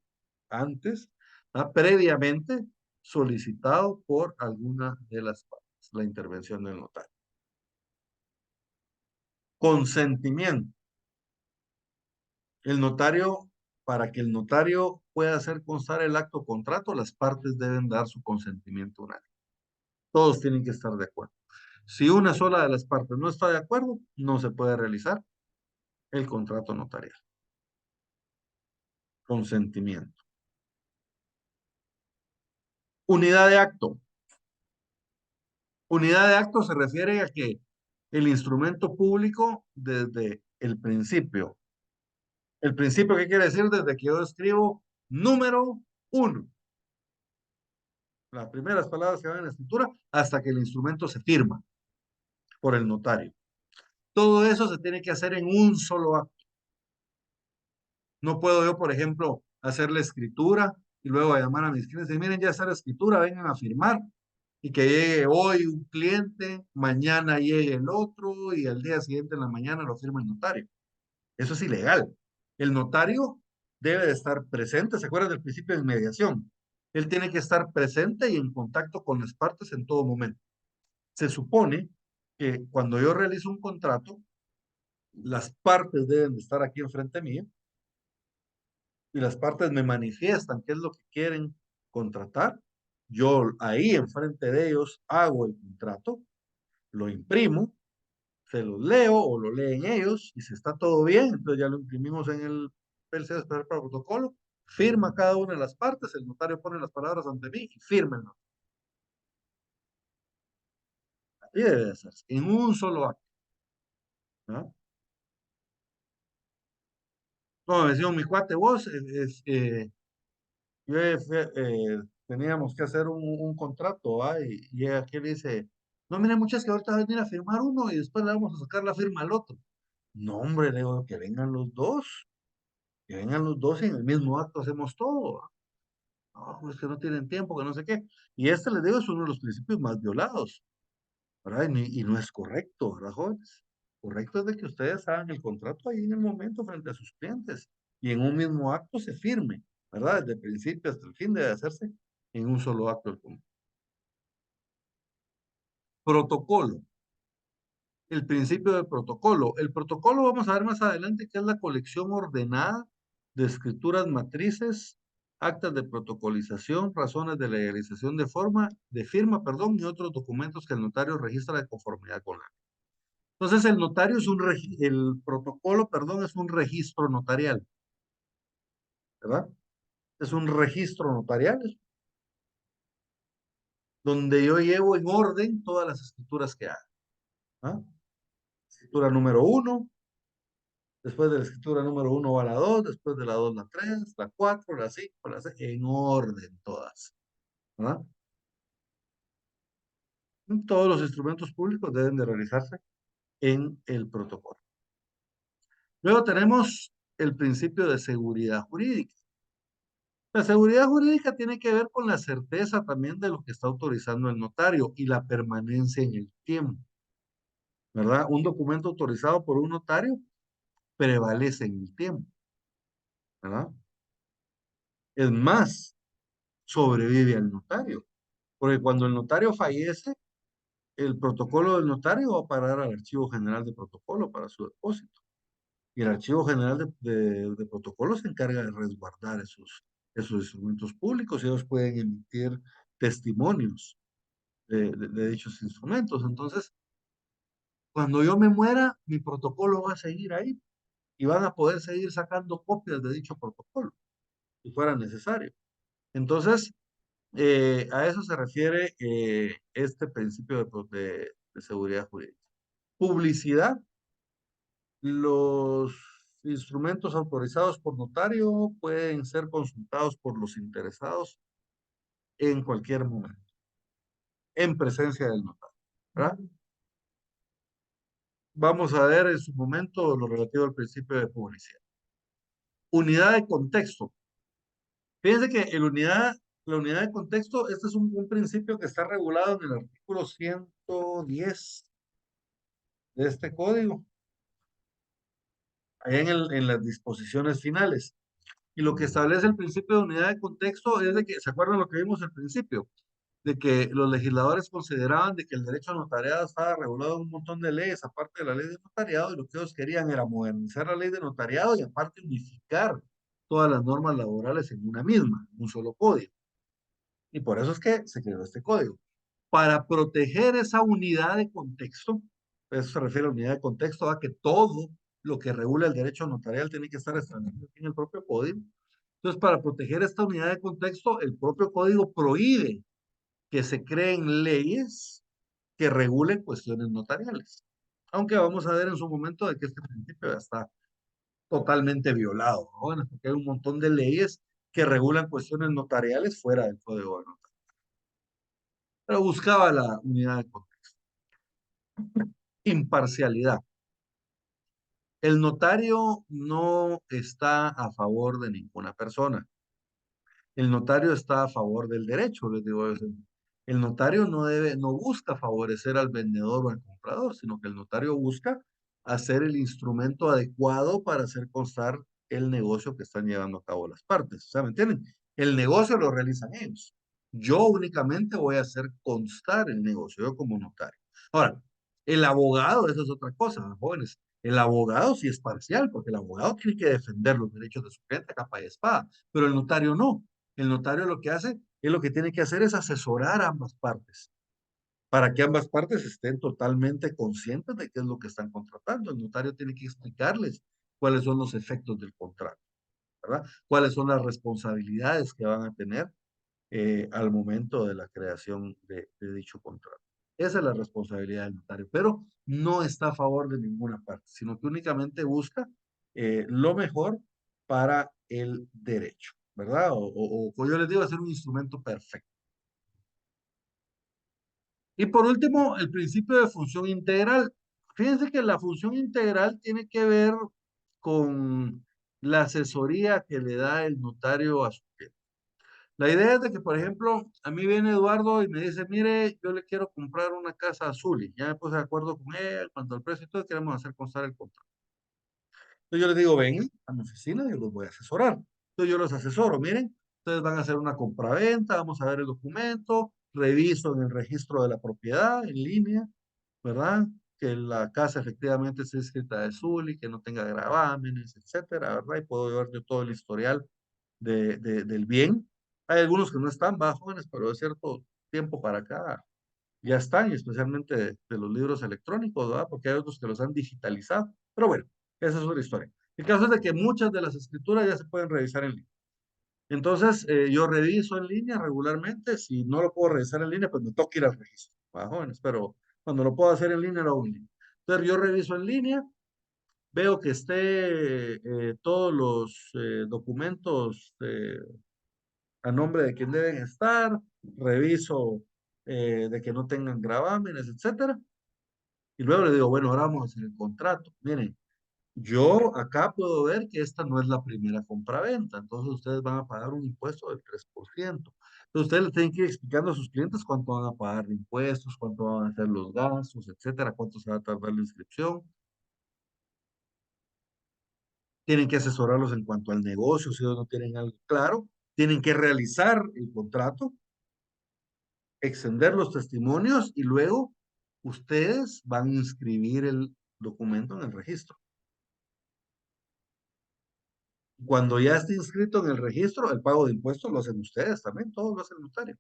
antes, ¿verdad? Previamente solicitado por alguna de las partes, la intervención del notario. Consentimiento. El notario, para que el notario pueda hacer constar el acto contrato, las partes deben dar su consentimiento unánime. Todos tienen que estar de acuerdo. Si una sola de las partes no está de acuerdo, no se puede realizar el contrato notarial. Consentimiento. Unidad de acto. Unidad de acto se refiere a que el instrumento público desde el principio, ¿qué quiere decir? Desde que yo escribo número uno, las primeras palabras que van en la escritura, hasta que el instrumento se firma por el notario. Todo eso se tiene que hacer en un solo acto. No puedo yo, por ejemplo, hacer la escritura y luego llamar a mis clientes y decir, miren, ya está la escritura, vengan a firmar. Y que llegue hoy un cliente, mañana llegue el otro y al día siguiente en la mañana lo firma el notario. Eso es ilegal. El notario debe de estar presente, ¿se acuerdan del principio de inmediación? Él tiene que estar presente y en contacto con las partes en todo momento. Se supone que cuando yo realizo un contrato, las partes deben de estar aquí enfrente mío y las partes me manifiestan qué es lo que quieren contratar. Yo ahí enfrente de ellos hago el contrato, lo imprimo, se los leo o lo leen ellos y si está todo bien, entonces ya lo imprimimos en el PLC de esperar para protocolo, firma cada una de las partes, el notario pone las palabras ante mí y firmen. Así debe de hacerse, en un solo acto, ¿no? Como me decía mi cuate, vos, yo, teníamos que hacer un contrato, ¿va? Y aquí le dice, no, mire, muchas que ahorita va a venir a firmar uno y después le vamos a sacar la firma al otro. No, hombre, le digo, que vengan los dos y en el mismo acto hacemos todo, ¿va? No, pues que no tienen tiempo, que no sé qué. Y este, les digo, es uno de los principios más violados, ¿verdad? Y no es correcto, ¿verdad, jóvenes? Correcto es de que ustedes hagan el contrato ahí en el momento frente a sus clientes y en un mismo acto se firme, ¿verdad? Desde el principio hasta el fin debe hacerse en un solo acto. Protocolo, el principio del protocolo. El protocolo vamos a ver más adelante que es la colección ordenada de escrituras matrices, actas de protocolización, razones de legalización de forma, de firma, perdón, y otros documentos que el notario registra de conformidad con la. Entonces el notario es el protocolo, perdón, es un registro notarial, ¿verdad? Es un registro notarial donde yo llevo en orden todas las escrituras que hago. ¿Ah? Escritura número uno, después de la escritura número uno va la dos, después de la dos la tres, la cuatro, la cinco, la seis, en orden todas. ¿Verdad? Todos los instrumentos públicos deben de realizarse en el protocolo. Luego tenemos el principio de seguridad jurídica. La seguridad jurídica tiene que ver con la certeza también de lo que está autorizando el notario y la permanencia en el tiempo, ¿verdad? Un documento autorizado por un notario prevalece en el tiempo, ¿verdad? Es más, sobrevive al notario, porque cuando el notario fallece, el protocolo del notario va a parar al Archivo General de Protocolo para su depósito. Y el Archivo General de Protocolo se encarga de resguardar esos instrumentos públicos y ellos pueden emitir testimonios de dichos instrumentos. Entonces, cuando yo me muera, mi protocolo va a seguir ahí y van a poder seguir sacando copias de dicho protocolo, si fuera necesario. Entonces, A eso se refiere este principio de seguridad jurídica. Publicidad. Los instrumentos autorizados por notario pueden ser consultados por los interesados en cualquier momento, en presencia del notario, ¿verdad? Vamos a ver en su momento lo relativo al principio de publicidad. Unidad de contexto. Fíjense que la unidad de contexto, este es un principio que está regulado en el artículo 110 de este código, allá en las disposiciones finales. Y lo que establece el principio de unidad de contexto es de que, ¿se acuerdan lo que vimos al principio? De que los legisladores consideraban de que el derecho a notariado estaba regulado en un montón de leyes, aparte de la ley de notariado, y lo que ellos querían era modernizar la ley de notariado y aparte unificar todas las normas laborales en una misma, en un solo código. Y por eso es que se creó este código. Para proteger esa unidad de contexto, eso se refiere a unidad de contexto, a que todo lo que regula el derecho notarial tiene que estar establecido en el propio código. Entonces, para proteger esta unidad de contexto, el propio código prohíbe que se creen leyes que regulen cuestiones notariales. Aunque vamos a ver en su momento de que este principio ya está totalmente violado, ¿no? Bueno, porque hay un montón de leyes que regulan cuestiones notariales fuera del código de notariales. Pero buscaba la unidad de contexto. Imparcialidad. El notario no está a favor de ninguna persona. El notario está a favor del derecho, les digo. El notario no busca favorecer al vendedor o al comprador, sino que el notario busca hacer el instrumento adecuado para hacer constar el negocio que están llevando a cabo las partes. O sea, ¿me entienden? El negocio lo realizan ellos. Yo únicamente voy a hacer constar el negocio, yo como notario. Ahora, el abogado, eso es otra cosa, jóvenes. El abogado sí es parcial, porque el abogado tiene que defender los derechos de su cliente a capa y espada, pero el notario no. El notario lo que hace es lo que tiene que hacer es asesorar a ambas partes, para que ambas partes estén totalmente conscientes de qué es lo que están contratando. El notario tiene que explicarles cuáles son los efectos del contrato, ¿verdad? Cuáles son las responsabilidades que van a tener al momento de la creación de dicho contrato. Esa es la responsabilidad del notario, pero no está a favor de ninguna parte, sino que únicamente busca lo mejor para el derecho, ¿verdad? Como yo les digo, hacer un instrumento perfecto. Y por último, el principio de función integral. Fíjense que la función integral tiene que ver con la asesoría que le da el notario a su cliente. La idea es de que, por ejemplo, a mí viene Eduardo y me dice, mire, yo le quiero comprar una casa azul y ya me puse de acuerdo con él, cuanto al precio y todo, queremos hacer constar el contrato. Entonces yo les digo, ven a mi oficina, yo los voy a asesorar. Entonces yo los asesoro, miren, ustedes van a hacer una compraventa, vamos a ver el documento, reviso en el registro de la propiedad en línea, ¿verdad? Que la casa efectivamente esté escrita de azul y que no tenga gravámenes, etcétera, ¿verdad? Y puedo ver yo todo el historial del bien. Hay algunos que no están bajo jóvenes, pero de cierto tiempo para acá ya están, y especialmente de los libros electrónicos, ¿verdad? Porque hay otros que los han digitalizado. Pero bueno, esa es otra historia. El caso es de que muchas de las escrituras ya se pueden revisar en línea. Entonces, yo reviso en línea regularmente. Si no lo puedo revisar en línea, pues me toca ir al registro, ¿verdad, jóvenes? Pero cuando lo puedo hacer en línea, lo hago en línea. Entonces, yo reviso en línea, veo que esté todos los documentos a nombre de quien deben estar, reviso de que no tengan gravámenes, etcétera. Y luego le digo, bueno, ahora vamos a hacer el contrato. Miren, yo acá puedo ver que esta no es la primera compraventa, entonces ustedes van a pagar un impuesto del 3%. Entonces ustedes le tienen que ir explicando a sus clientes cuánto van a pagar de impuestos, cuánto van a ser los gastos, etcétera, cuánto se va a tardar la inscripción. Tienen que asesorarlos en cuanto al negocio, si ellos no tienen algo claro. Tienen que realizar el contrato, extender los testimonios y luego ustedes van a inscribir el documento en el registro. Cuando ya esté inscrito en el registro, el pago de impuestos lo hacen ustedes también, todo lo hace el notario.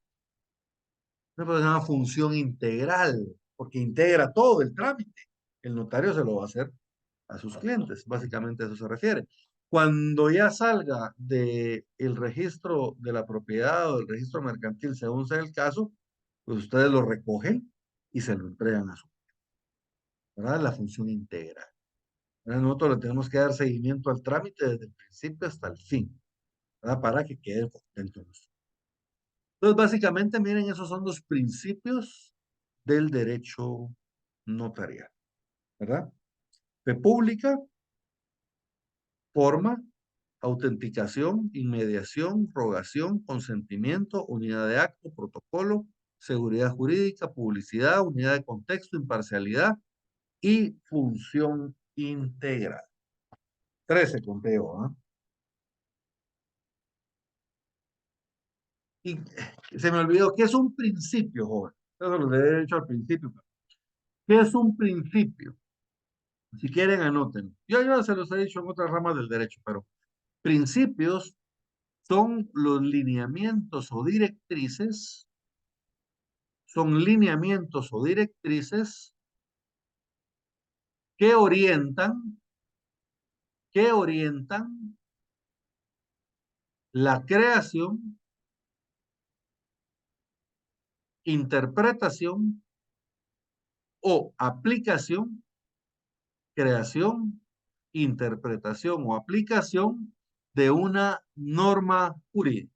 Eso se llama función integral, porque integra todo el trámite. El notario se lo va a hacer a sus clientes, básicamente a eso se refiere. Cuando ya salga del registro de la propiedad o del registro mercantil, según sea el caso, pues ustedes lo recogen y se lo entregan a su, ¿verdad? La función integral. ¿Verdad? Nosotros le tenemos que dar seguimiento al trámite desde el principio hasta el fin, ¿verdad? Para que quede contento. Entonces, básicamente, miren, esos son los principios del derecho notarial, ¿verdad? Fe pública, forma, autenticación, inmediación, rogación, consentimiento, unidad de acto, protocolo, seguridad jurídica, publicidad, unidad de contexto, imparcialidad y función integral. 13 conteo, ¿ah? Y se me olvidó, ¿qué es un principio, joven? Eso lo he dicho al principio. ¿Qué es un principio? Si quieren, anoten. Yo ya se los he dicho en otras ramas del derecho, pero principios son los lineamientos o directrices, son lineamientos o directrices que orientan, que orientan la creación, interpretación o aplicación, creación, interpretación o aplicación de una norma jurídica.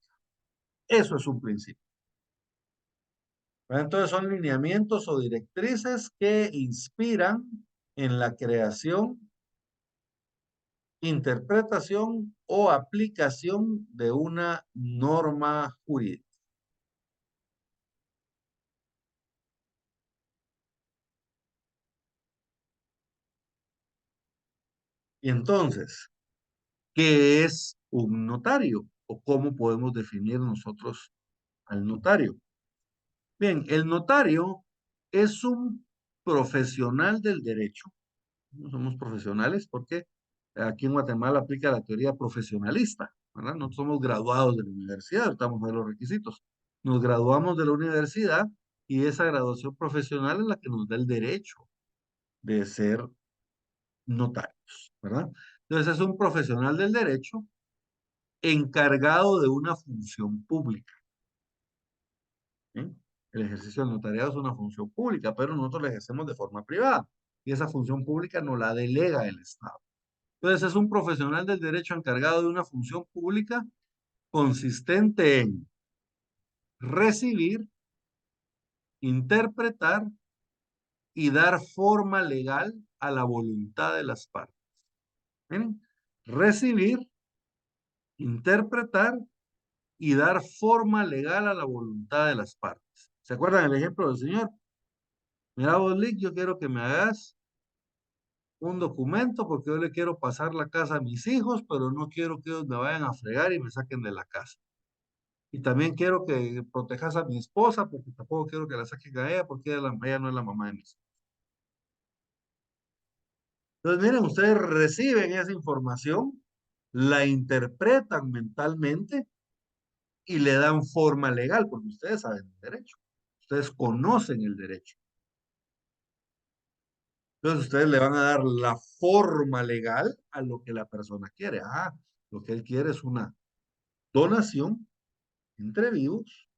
Eso es un principio. Entonces son lineamientos o directrices que inspiran en la creación, interpretación o aplicación de una norma jurídica. Y entonces, ¿qué es un notario? ¿O cómo podemos definir nosotros al notario? Bien, el notario es un profesional del derecho. No somos profesionales porque aquí en Guatemala aplica la teoría profesionalista, ¿verdad? No somos graduados de la universidad, estamos de los requisitos. Nos graduamos de la universidad y esa graduación profesional es la que nos da el derecho de ser notarios, ¿verdad? Entonces es un profesional del derecho encargado de una función pública. ¿Sí? El ejercicio del notariado es una función pública, pero nosotros la ejercemos de forma privada y esa función pública no la delega el Estado. Entonces es un profesional del derecho encargado de una función pública consistente en recibir, interpretar y dar forma legal a la voluntad de las partes. ¿Miren? Recibir, interpretar y dar forma legal a la voluntad de las partes. ¿Se acuerdan el ejemplo del señor? Mira vos, Lick, yo quiero que me hagas un documento porque yo le quiero pasar la casa a mis hijos, pero no quiero que ellos me vayan a fregar y me saquen de la casa. Y también quiero que protejas a mi esposa porque tampoco quiero que la saquen a ella porque ella no es la mamá de mis hijos. Entonces, miren, ustedes reciben esa información, la interpretan mentalmente y le dan forma legal porque ustedes saben el derecho. Ustedes conocen el derecho. Entonces ustedes le van a dar la forma legal a lo que la persona quiere. Ah, lo que él quiere es una donación entre vivos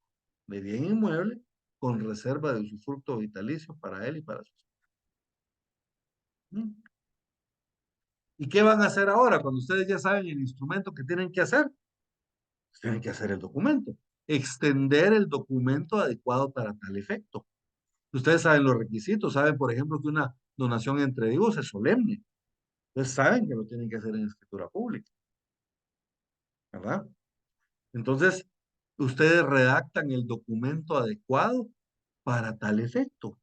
de bien inmueble con reserva de usufructo vitalicio para él y para sus hijos. ¿Y qué van a hacer ahora cuando ustedes ya saben el instrumento que tienen que hacer? Pues tienen que hacer el documento, extender el documento adecuado para tal efecto. Ustedes saben los requisitos, saben, por ejemplo, que una donación entre vivos es solemne. Ustedes saben que lo tienen que hacer en escritura pública, ¿verdad? Entonces, ustedes redactan el documento adecuado para tal efecto,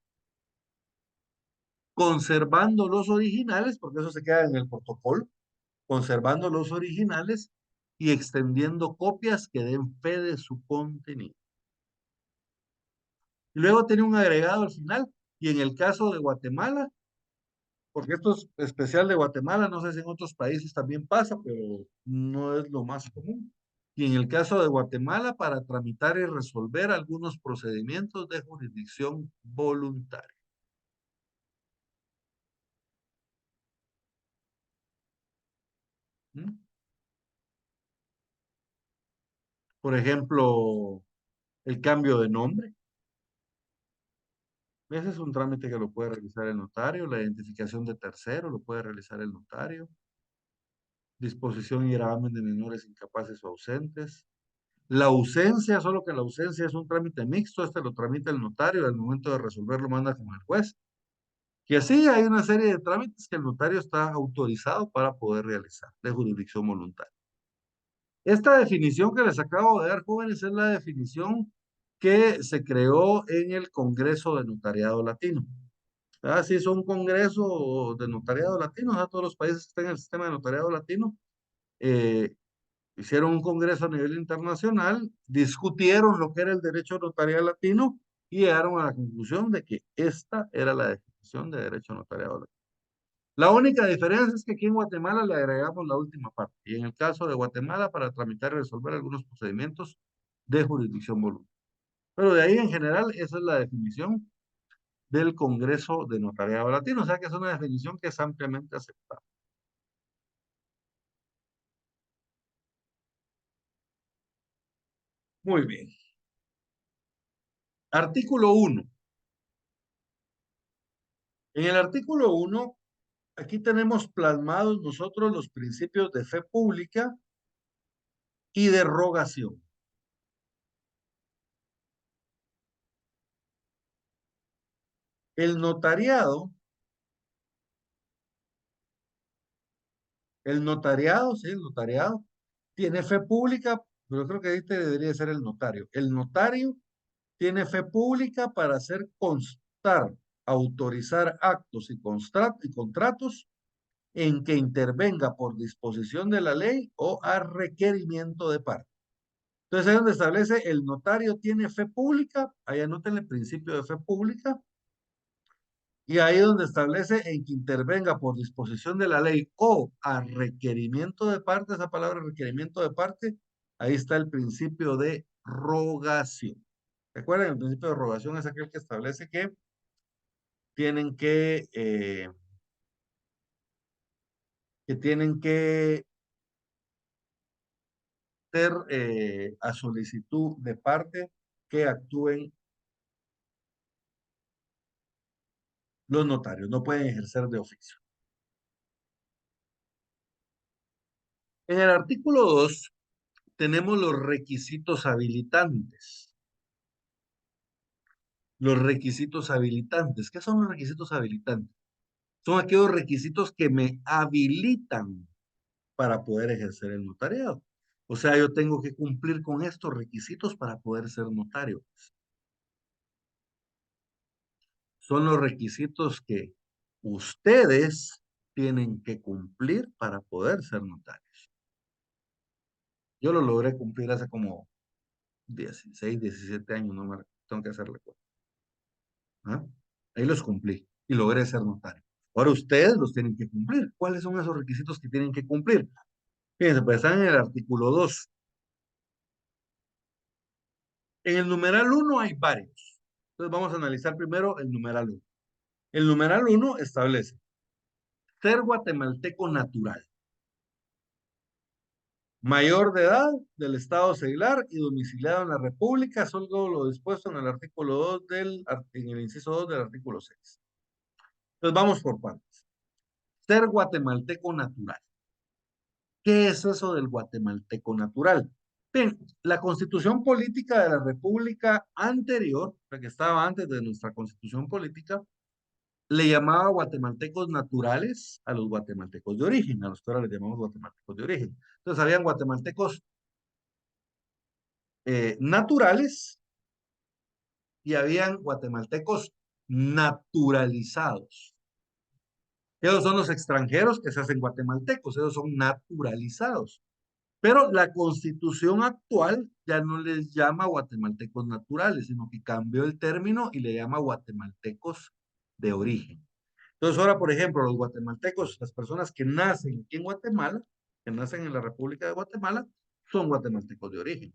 conservando los originales, porque eso se queda en el protocolo, conservando los originales y extendiendo copias que den fe de su contenido. Y luego tiene un agregado al final, y en el caso de Guatemala, porque esto es especial de Guatemala, no sé si en otros países también pasa, pero no es lo más común. Y en el caso de Guatemala, para tramitar y resolver algunos procedimientos de jurisdicción voluntaria. ¿Mm? Por ejemplo, el cambio de nombre. Ese es un trámite que lo puede realizar el notario. La identificación de tercero lo puede realizar el notario. Disposición y gravamen de menores incapaces o ausentes. La ausencia, solo que la ausencia es un trámite mixto, este lo tramita el notario, al momento de resolverlo manda con el juez. Y así hay una serie de trámites que el notario está autorizado para poder realizar de jurisdicción voluntaria. Esta definición que les acabo de dar, jóvenes, es la definición que se creó en el Congreso de Notariado Latino. Se hizo un congreso de notariado latino, todos los países que están en el sistema de notariado latino eh, hicieron un congreso a nivel internacional, discutieron lo que era el derecho notarial latino y llegaron a la conclusión de que esta era la definición de derecho notariado latino. La única diferencia es que aquí en Guatemala le agregamos la última parte, y en el caso de Guatemala para tramitar y resolver algunos procedimientos de jurisdicción voluntaria. Pero de ahí en general esa es la definición del Congreso de Notariado Latino, o sea que es una definición que es ampliamente aceptada. Muy bien. Artículo 1. En el artículo 1, aquí tenemos plasmados nosotros los principios de fe pública y de rogación. El notariado, sí, el notariado, tiene fe pública, pero creo que este debería ser el notario. El notario tiene fe pública para hacer constar, autorizar actos y contratos en que intervenga por disposición de la ley o a requerimiento de parte. Entonces, ahí donde establece el notario tiene fe pública, ahí anoten el principio de fe pública, y ahí donde establece en que intervenga por disposición de la ley o a requerimiento de parte, esa palabra requerimiento de parte, ahí está el principio de rogación. ¿Recuerden? El principio de rogación es aquel que establece que tienen que ser a solicitud de parte que actúen los notarios, no pueden ejercer de oficio. En el artículo 2 tenemos los requisitos habilitantes. Los requisitos habilitantes. ¿Qué son los requisitos habilitantes? Son aquellos requisitos que me habilitan para poder ejercer el notariado. O sea, yo tengo que cumplir con estos requisitos para poder ser notario. Son los requisitos que ustedes tienen que cumplir para poder ser notarios. Yo lo logré cumplir hace como 16, 17 años, no me tengo que hacerle cuenta. ¿Ah? Ahí los cumplí y logré ser notario. Ahora ustedes los tienen que cumplir. ¿Cuáles son esos requisitos que tienen que cumplir? Fíjense, pues están en el artículo 2. En el numeral 1 hay varios. Entonces vamos a analizar primero el numeral 1. El numeral 1 establece ser guatemalteco natural, mayor de edad del estado seglar y domiciliado en la República, solo lo dispuesto en el artículo 2 en el inciso 2 del artículo 6. Entonces vamos por partes. Ser guatemalteco natural. ¿Qué es eso del guatemalteco natural? Bien, la constitución política de la República anterior, la que estaba antes de nuestra constitución política, le llamaba guatemaltecos naturales a los guatemaltecos de origen, a los que ahora les llamamos guatemaltecos de origen. Entonces, habían guatemaltecos naturales y habían guatemaltecos naturalizados. Esos son los extranjeros que se hacen guatemaltecos, esos son naturalizados. Pero la constitución actual ya no les llama guatemaltecos naturales, sino que cambió el término y le llama guatemaltecos de origen. Entonces ahora, por ejemplo, los guatemaltecos, las personas que nacen aquí en Guatemala, que nacen en la República de Guatemala, son guatemaltecos de origen.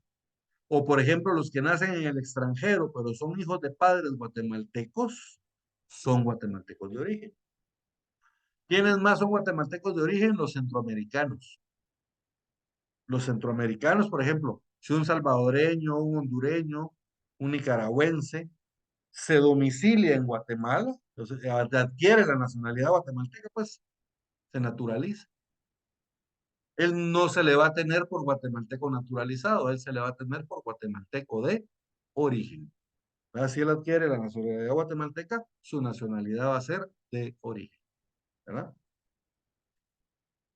O por ejemplo, los que nacen en el extranjero, pero son hijos de padres guatemaltecos, son guatemaltecos de origen. ¿Quiénes más son guatemaltecos de origen? Los centroamericanos. Los centroamericanos, por ejemplo, Si un salvadoreño, un hondureño, un nicaragüense se domicilia en Guatemala, entonces adquiere la nacionalidad guatemalteca, pues se naturaliza. Él no se le va a tener por guatemalteco naturalizado, él se le va a tener por guatemalteco de origen. Si él adquiere la nacionalidad guatemalteca, su nacionalidad va a ser de origen, ¿verdad?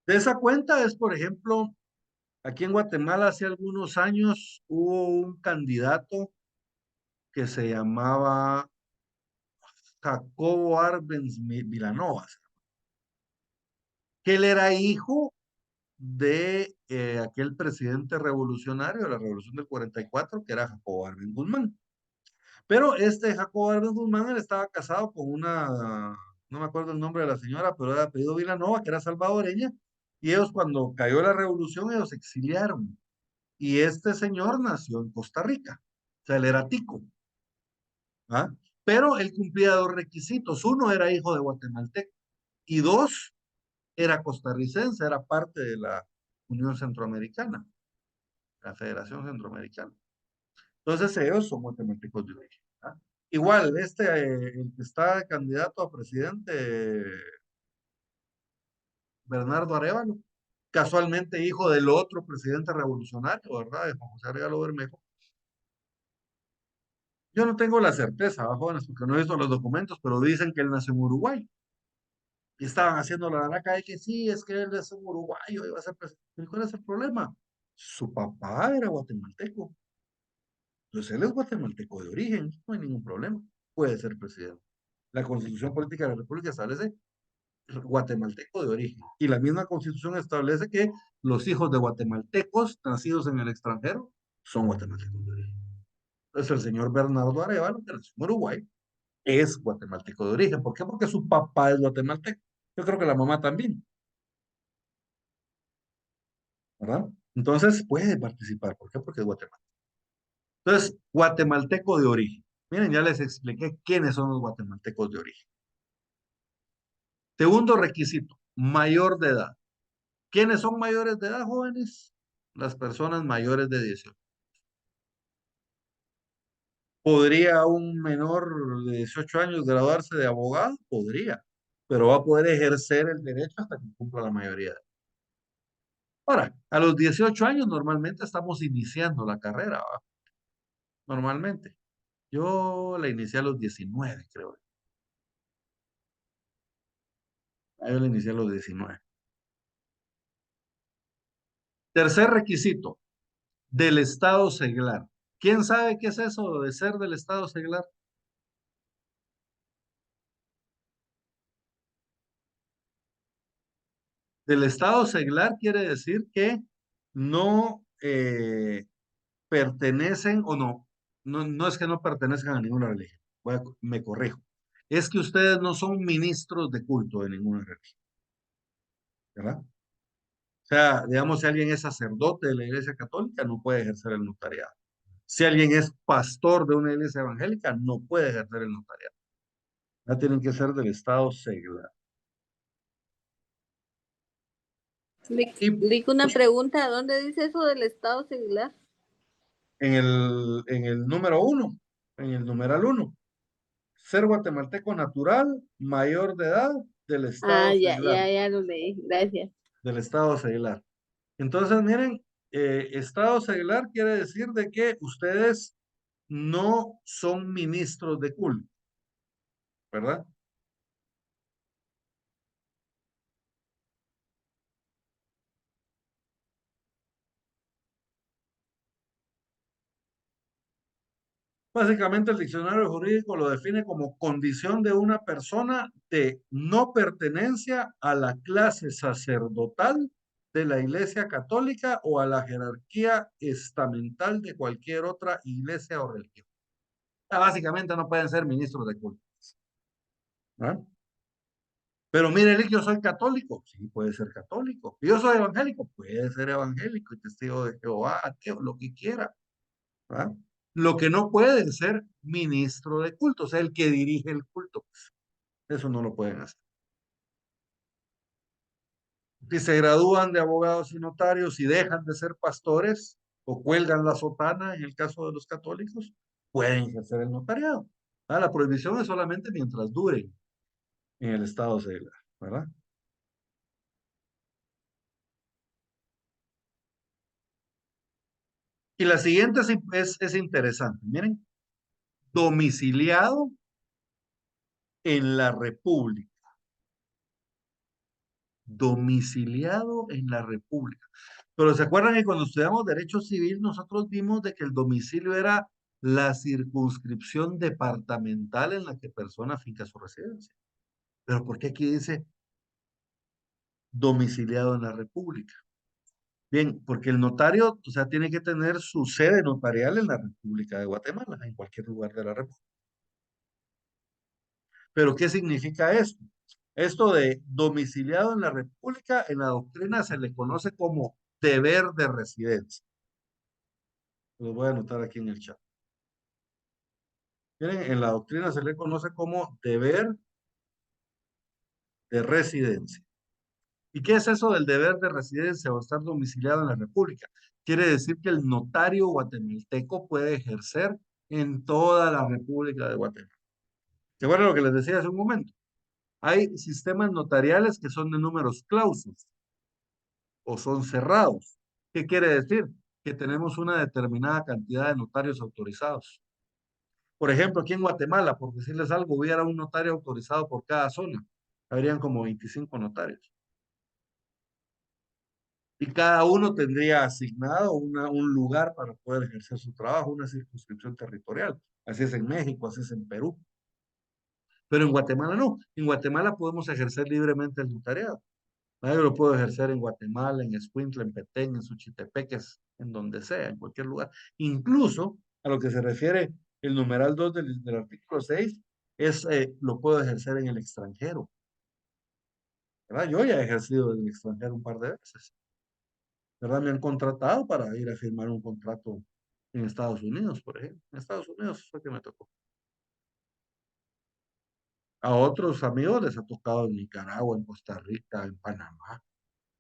De esa cuenta es, por ejemplo, aquí en Guatemala hace algunos años hubo un candidato que se llamaba Jacobo Arbenz Vilanova, que él era hijo de aquel presidente revolucionario de la Revolución del 44, que era Jacobo Arbenz Guzmán. Pero este Jacobo Arbenz Guzmán, él estaba casado con una, no me acuerdo el nombre de la señora, pero era de apellido Vilanova, que era salvadoreña, y ellos cuando cayó la revolución, ellos se exiliaron. Y este señor nació en Costa Rica, o sea, él era tico, ¿ah? Pero él cumplía dos requisitos. Uno, era hijo de guatemalteco, y dos, era costarricense, era parte de la Unión Centroamericana, la Federación Centroamericana. Entonces ellos son guatemaltecos de origen, ¿ah? Igual, el que está candidato a presidente, Bernardo Arévalo, casualmente hijo del otro presidente revolucionario, ¿verdad? De Juan José Arevalo Bermejo. Yo no tengo la certeza, jóvenes, porque no he visto los documentos, pero dicen que él nació en Uruguay. Y estaban haciendo la araca de que sí, es que él es un uruguayo, iba a ser presidente. ¿Cuál es el problema? Su papá era guatemalteco. Entonces él es guatemalteco de origen, no hay ningún problema. Puede ser presidente. La Constitución Política de la República establece guatemalteco de origen. Y la misma Constitución establece que los hijos de guatemaltecos nacidos en el extranjero son guatemaltecos de origen. Entonces el señor Bernardo Arevalo, que nació en Uruguay, es guatemalteco de origen. ¿Por qué? Porque su papá es guatemalteco. Yo creo que la mamá también, ¿verdad? Entonces puede participar. ¿Por qué? Porque es guatemalteco. Entonces, guatemalteco de origen. Miren, ya les expliqué quiénes son los guatemaltecos de origen. Segundo requisito, mayor de edad. ¿Quiénes son mayores de edad, jóvenes? Las personas mayores de 18. ¿Podría un menor de 18 años graduarse de abogado? Podría, pero va a poder ejercer el derecho hasta que cumpla la mayoría de edad. Ahora, a los 18 años normalmente estamos iniciando la carrera, ¿va? Normalmente. Yo la inicié a los 19, creo. Yo la inicié a los 19. Tercer requisito, del estado seglar. ¿Quién sabe qué es eso de ser del estado seglar? Del estado seglar quiere decir que no pertenecen o no es que no pertenezcan a ninguna religión. Me corrijo. Es que ustedes no son ministros de culto de ninguna religión, ¿verdad? O sea, digamos, si alguien es sacerdote de la Iglesia Católica, no puede ejercer el notariado. Si alguien es pastor de una iglesia evangélica, no puede ejercer el notariado. Ya tienen que ser del estado seglar. Y Lic, una pregunta, ¿dónde dice eso del estado seglar? en el número uno, en el numeral uno, ser guatemalteco natural, mayor de edad, del estado Ah, ya, seglar, ya, ya lo leí, gracias. del estado seglar. Entonces, miren, estado seglar quiere decir de que ustedes no son ministros de culto, ¿verdad? Básicamente el diccionario jurídico lo define como condición de una persona de no pertenencia a la clase sacerdotal de la Iglesia Católica o a la jerarquía estamental de cualquier otra iglesia o religión. Básicamente no pueden ser ministros de culto, ¿no? Pero mire, Lick, yo soy católico. Sí, puede ser católico. Y yo soy evangélico. Puede ser evangélico y testigo de Jehová, ateo, lo que quiera. ¿Verdad? Lo que no puede es ser ministro de culto, o sea, el que dirige el culto. Eso no lo pueden hacer. Si se gradúan de abogados y notarios y dejan de ser pastores, o cuelgan la sotana en el caso de los católicos, pueden ejercer el notariado. La prohibición es solamente mientras duren en el estado secular, ¿verdad? Y la siguiente es interesante. Miren, domiciliado en la República. Domiciliado en la República. Pero ¿se acuerdan que cuando estudiamos Derecho Civil nosotros vimos de que el domicilio era la circunscripción departamental en la que persona finca su residencia? Pero ¿por qué aquí dice domiciliado en la República? Bien, porque el notario, o sea, tiene que tener su sede notarial en la República de Guatemala, en cualquier lugar de la República. Pero ¿qué significa esto? Esto de domiciliado en la República, en la doctrina se le conoce como deber de residencia. Lo voy a anotar aquí en el chat. Miren, en la doctrina se le conoce como deber de residencia. ¿Y qué es eso del deber de residencia o estar domiciliado en la República? Quiere decir que el notario guatemalteco puede ejercer en toda la República de Guatemala. ¿Se acuerdan lo que les decía hace un momento? Hay sistemas notariales que son de números clausus o son cerrados. ¿Qué quiere decir? Que tenemos una determinada cantidad de notarios autorizados. Por ejemplo, aquí en Guatemala, por decirles algo, hubiera un notario autorizado por cada zona. Habrían como 25 notarios. Y cada uno tendría asignado un lugar para poder ejercer su trabajo, una circunscripción territorial. Así es en México, así es en Perú. Pero en Guatemala no. En Guatemala podemos ejercer libremente el notariado. Yo lo puedo ejercer en Guatemala, en Escuintla, en Petén, en Suchitepeques, en donde sea, en cualquier lugar. Incluso a lo que se refiere el numeral 2 del artículo 6, lo puedo ejercer en el extranjero. ¿Verdad? Yo ya he ejercido en el extranjero un par de veces. ¿Verdad? Me han contratado para ir a firmar un contrato en Estados Unidos, por ejemplo. En Estados Unidos fue que me tocó. A otros amigos les ha tocado en Nicaragua, en Costa Rica, en Panamá,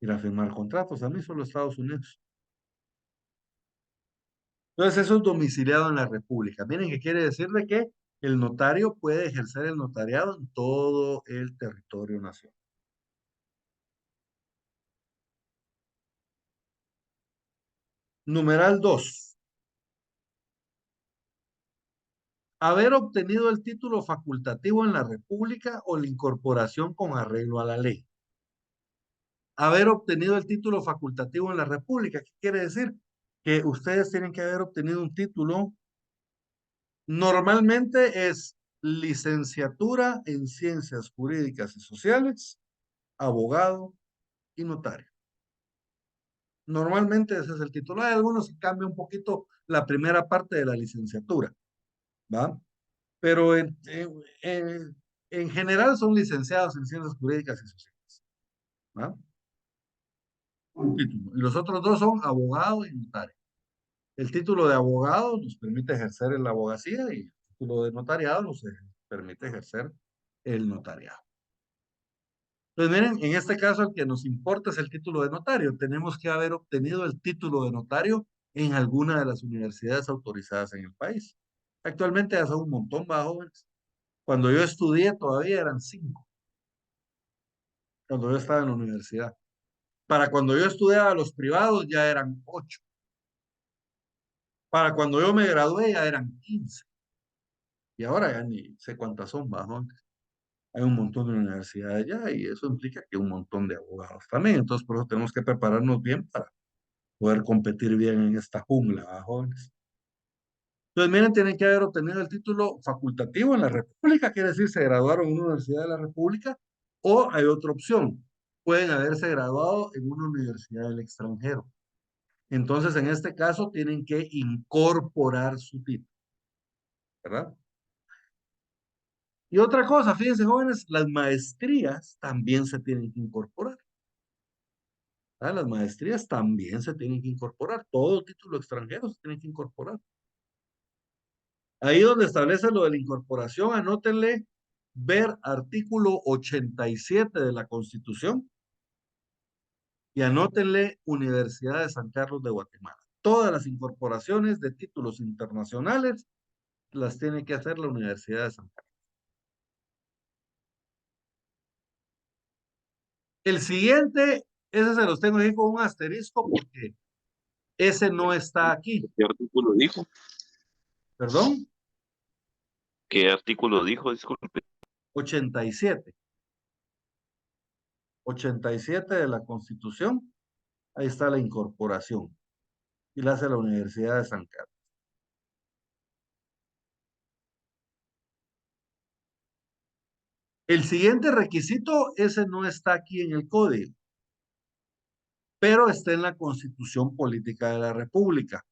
ir a firmar contratos. A mí solo Estados Unidos. Entonces, eso es domiciliado en la República. Miren, ¿qué quiere decir de que el notario puede ejercer el notariado en todo el territorio nacional? Numeral 2. Haber obtenido el título facultativo en la República o la incorporación con arreglo a la ley. Haber obtenido el título facultativo en la República. ¿Qué quiere decir? Que ustedes tienen que haber obtenido un título. Normalmente es licenciatura en ciencias jurídicas y sociales, abogado y notario. Normalmente ese es el título. Hay algunos que cambian un poquito la primera parte de la licenciatura, ¿va? Pero en general son licenciados en ciencias jurídicas y sociales, ¿va? Un título. Y los otros dos son abogado y notario. El título de abogado nos permite ejercer la abogacía y el título de notariado nos permite ejercer el notariado. Entonces, miren, en este caso el que nos importa es el título de notario. Tenemos que haber obtenido el título de notario en alguna de las universidades autorizadas en el país. Actualmente ya son un montón más jóvenes. Cuando yo estudié todavía eran 5, cuando yo estaba en la universidad. Para cuando yo estudiaba los privados ya eran 8. Para cuando yo me gradué ya eran 15. Y ahora ya ni sé cuántas son más jóvenes. Hay un montón de universidades ya y eso implica que un montón de abogados también. Entonces, por eso tenemos que prepararnos bien para poder competir bien en esta jungla, ¿verdad, jóvenes? Entonces, miren, tienen que haber obtenido el título facultativo en la República, quiere decir, se graduaron en una universidad de la República, o hay otra opción, pueden haberse graduado en una universidad del extranjero. Entonces, en este caso, tienen que incorporar su título, ¿verdad? Y otra cosa, fíjense, jóvenes, las maestrías también se tienen que incorporar. Las maestrías también se tienen que incorporar. Todo título extranjero se tiene que incorporar. Ahí donde establece lo de la incorporación, anótenle ver artículo 87 de la Constitución y anótenle Universidad de San Carlos de Guatemala. todas las incorporaciones de títulos internacionales las tiene que hacer la Universidad de San Carlos. El siguiente, ese se los tengo aquí con un asterisco porque ese no está aquí. ¿Qué artículo dijo? ¿Perdón? ¿Qué artículo dijo? Disculpe. 87. 87 de la Constitución. Ahí está la incorporación. Y la hace la Universidad de San Carlos. El siguiente requisito, ese no está aquí en el código, pero está en la Constitución Política de la República.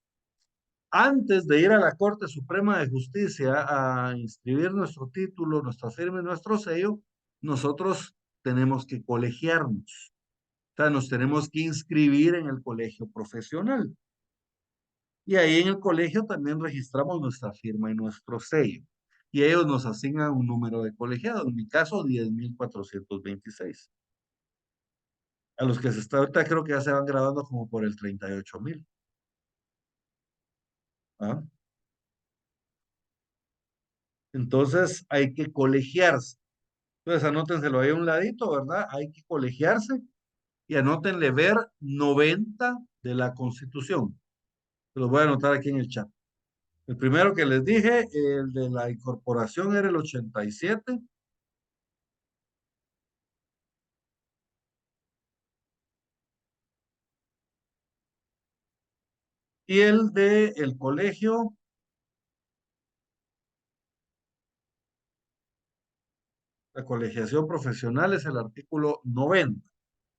Antes de ir a la Corte Suprema de Justicia a inscribir nuestro título, nuestra firma y nuestro sello, nosotros tenemos que colegiarnos. O sea, nos tenemos que inscribir en el colegio profesional. Y ahí en el colegio también registramos nuestra firma y nuestro sello. Y ellos nos asignan un número de colegiados, en mi caso 10.426. A los que se está ahorita creo que ya se van grabando como por el 38.000. ¿Ah? Entonces hay que colegiarse. Entonces anótenselo ahí a un ladito, ¿verdad? Hay que colegiarse y anótenle ver 90 de la Constitución. Se los voy a anotar aquí en el chat. El primero que les dije, el de la incorporación era el 87. Y el de el colegio, la colegiación profesional es el artículo 90.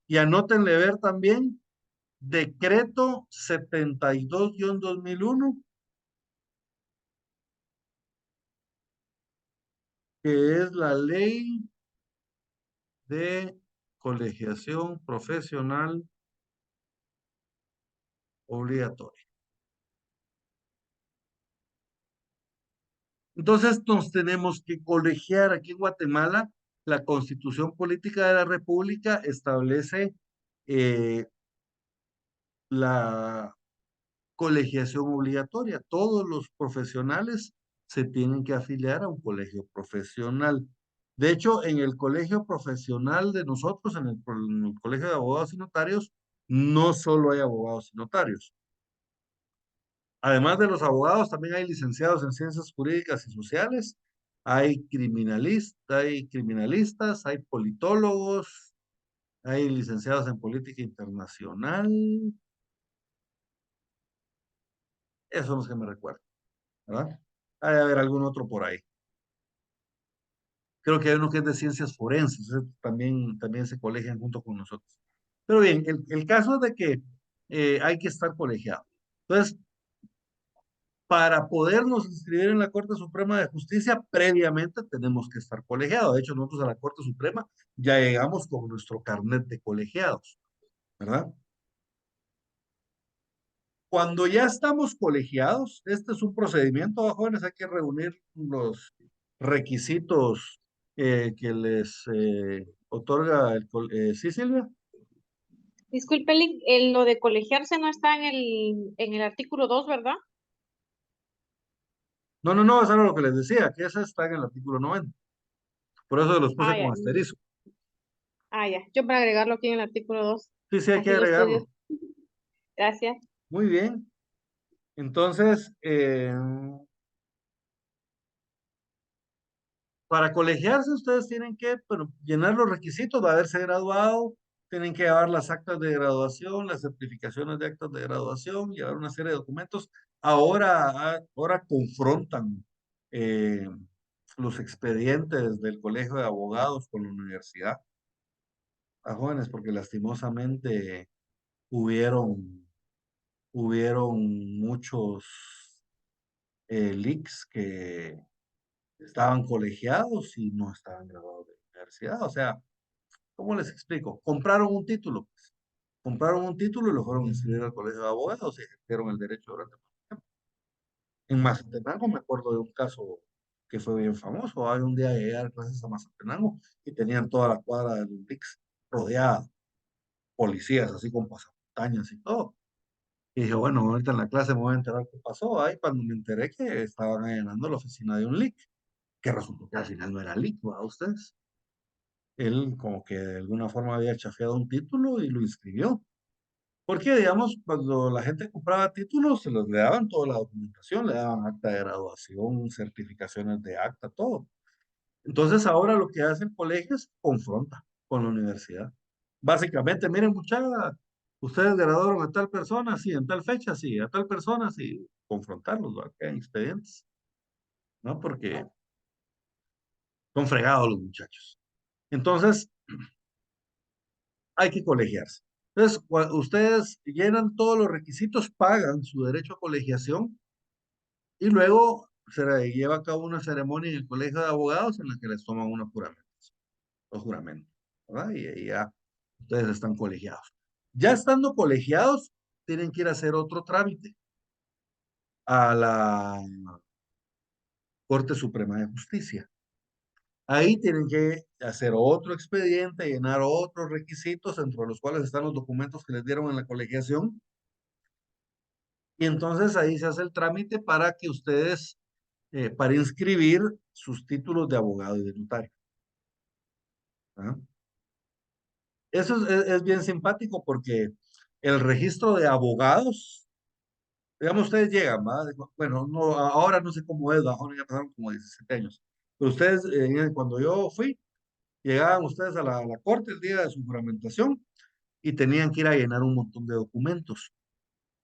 Y anótenle ver también decreto 72-2001, que es la ley de colegiación profesional obligatoria. Entonces nos tenemos que colegiar aquí en Guatemala. La Constitución Política de la República establece la colegiación obligatoria. Todos los profesionales se tienen que afiliar a un colegio profesional. De hecho, en el colegio profesional de nosotros, en el colegio de abogados y notarios, no solo hay abogados y notarios. Además de los abogados, también hay licenciados en ciencias jurídicas y sociales, hay criminalistas, hay politólogos, hay licenciados en política internacional. Esos son los que me recuerdo, ¿verdad? Hay de haber algún otro por ahí. Creo que hay uno que es de ciencias forenses, también se colegian junto con nosotros. Pero bien, el caso es de que hay que estar colegiado. Entonces, para podernos inscribir en la Corte Suprema de Justicia, previamente tenemos que estar colegiados. De hecho, nosotros a la Corte Suprema ya llegamos con nuestro carnet de colegiados, ¿verdad? Cuando ya estamos colegiados, este es un procedimiento, jóvenes, hay que reunir los requisitos que les otorga sí, Silvia. Disculpe, lo de colegiarse no está en el artículo 2, ¿verdad? No, no, no, eso era lo que les decía, que ese está en el artículo 90. Por eso los puse Ah, con ya. asterisco. Ah, ya. Yo para agregarlo aquí en el artículo 2. Sí, sí, hay que Así lo estudio. agregarlo. Gracias. Muy bien. Entonces, para colegiarse, ustedes tienen que llenar los requisitos de haberse graduado, tienen que llevar las actas de graduación, las certificaciones de actas de graduación, llevar una serie de documentos. Ahora confrontan eh, los expedientes del Colegio de Abogados con la universidad a jóvenes, porque lastimosamente hubieron, hubieron muchos leaks que estaban colegiados y no estaban graduados de la universidad. O sea, ¿cómo les explico? Compraron un título, pues. Compraron un título y lo fueron a inscribir al colegio de abogados y ejercieron el derecho durante mucho tiempo. En Mazatenango me acuerdo de un caso que fue bien famoso. Hay un día llegué a dar clases a Mazatenango y tenían toda la cuadra de los LICs rodeada, policías así con pasamontañas y todo. Y dije, bueno, ahorita en la clase me voy a enterar qué pasó. Ahí cuando me enteré que estaban allanando la oficina de un leak, que resultó que al final no era leak, ¿va ustedes? Él como que de alguna forma había chafeado un título y lo inscribió. Porque, digamos, cuando la gente compraba títulos, se los le daban toda la documentación, le daban acta de graduación, certificaciones de acta, todo. Entonces, ahora lo que hace el colegio es confronta con la universidad. Básicamente, miren, muchachos, ustedes graduaron a tal persona, sí, en tal fecha, sí, a tal persona, sí, confrontarlos, ¿va? Que hay expedientes, ¿no? Porque son fregados los muchachos. Entonces, hay que colegiarse. Entonces, ustedes llenan todos los requisitos, pagan su derecho a colegiación y luego se lleva a cabo una ceremonia en el colegio de abogados en la que les toman unos juramentos, los juramentos, ¿verdad? Y ahí ya ustedes están colegiados. Ya estando colegiados, tienen que ir a hacer otro trámite a la Corte Suprema de Justicia. Ahí tienen que hacer otro expediente, llenar otros requisitos, entre los cuales están los documentos que les dieron en la colegiación. Y entonces ahí se hace el trámite para que ustedes, para inscribir sus títulos de abogado y de notario. ¿Ah? Eso es bien simpático porque el registro de abogados, digamos, ustedes llegan, ¿va? Bueno, no, ahora no sé cómo es, ahora ya pasaron como 17 años. Pero ustedes, cuando yo fui, llegaban ustedes a la corte el día de su juramentación y tenían que ir a llenar un montón de documentos.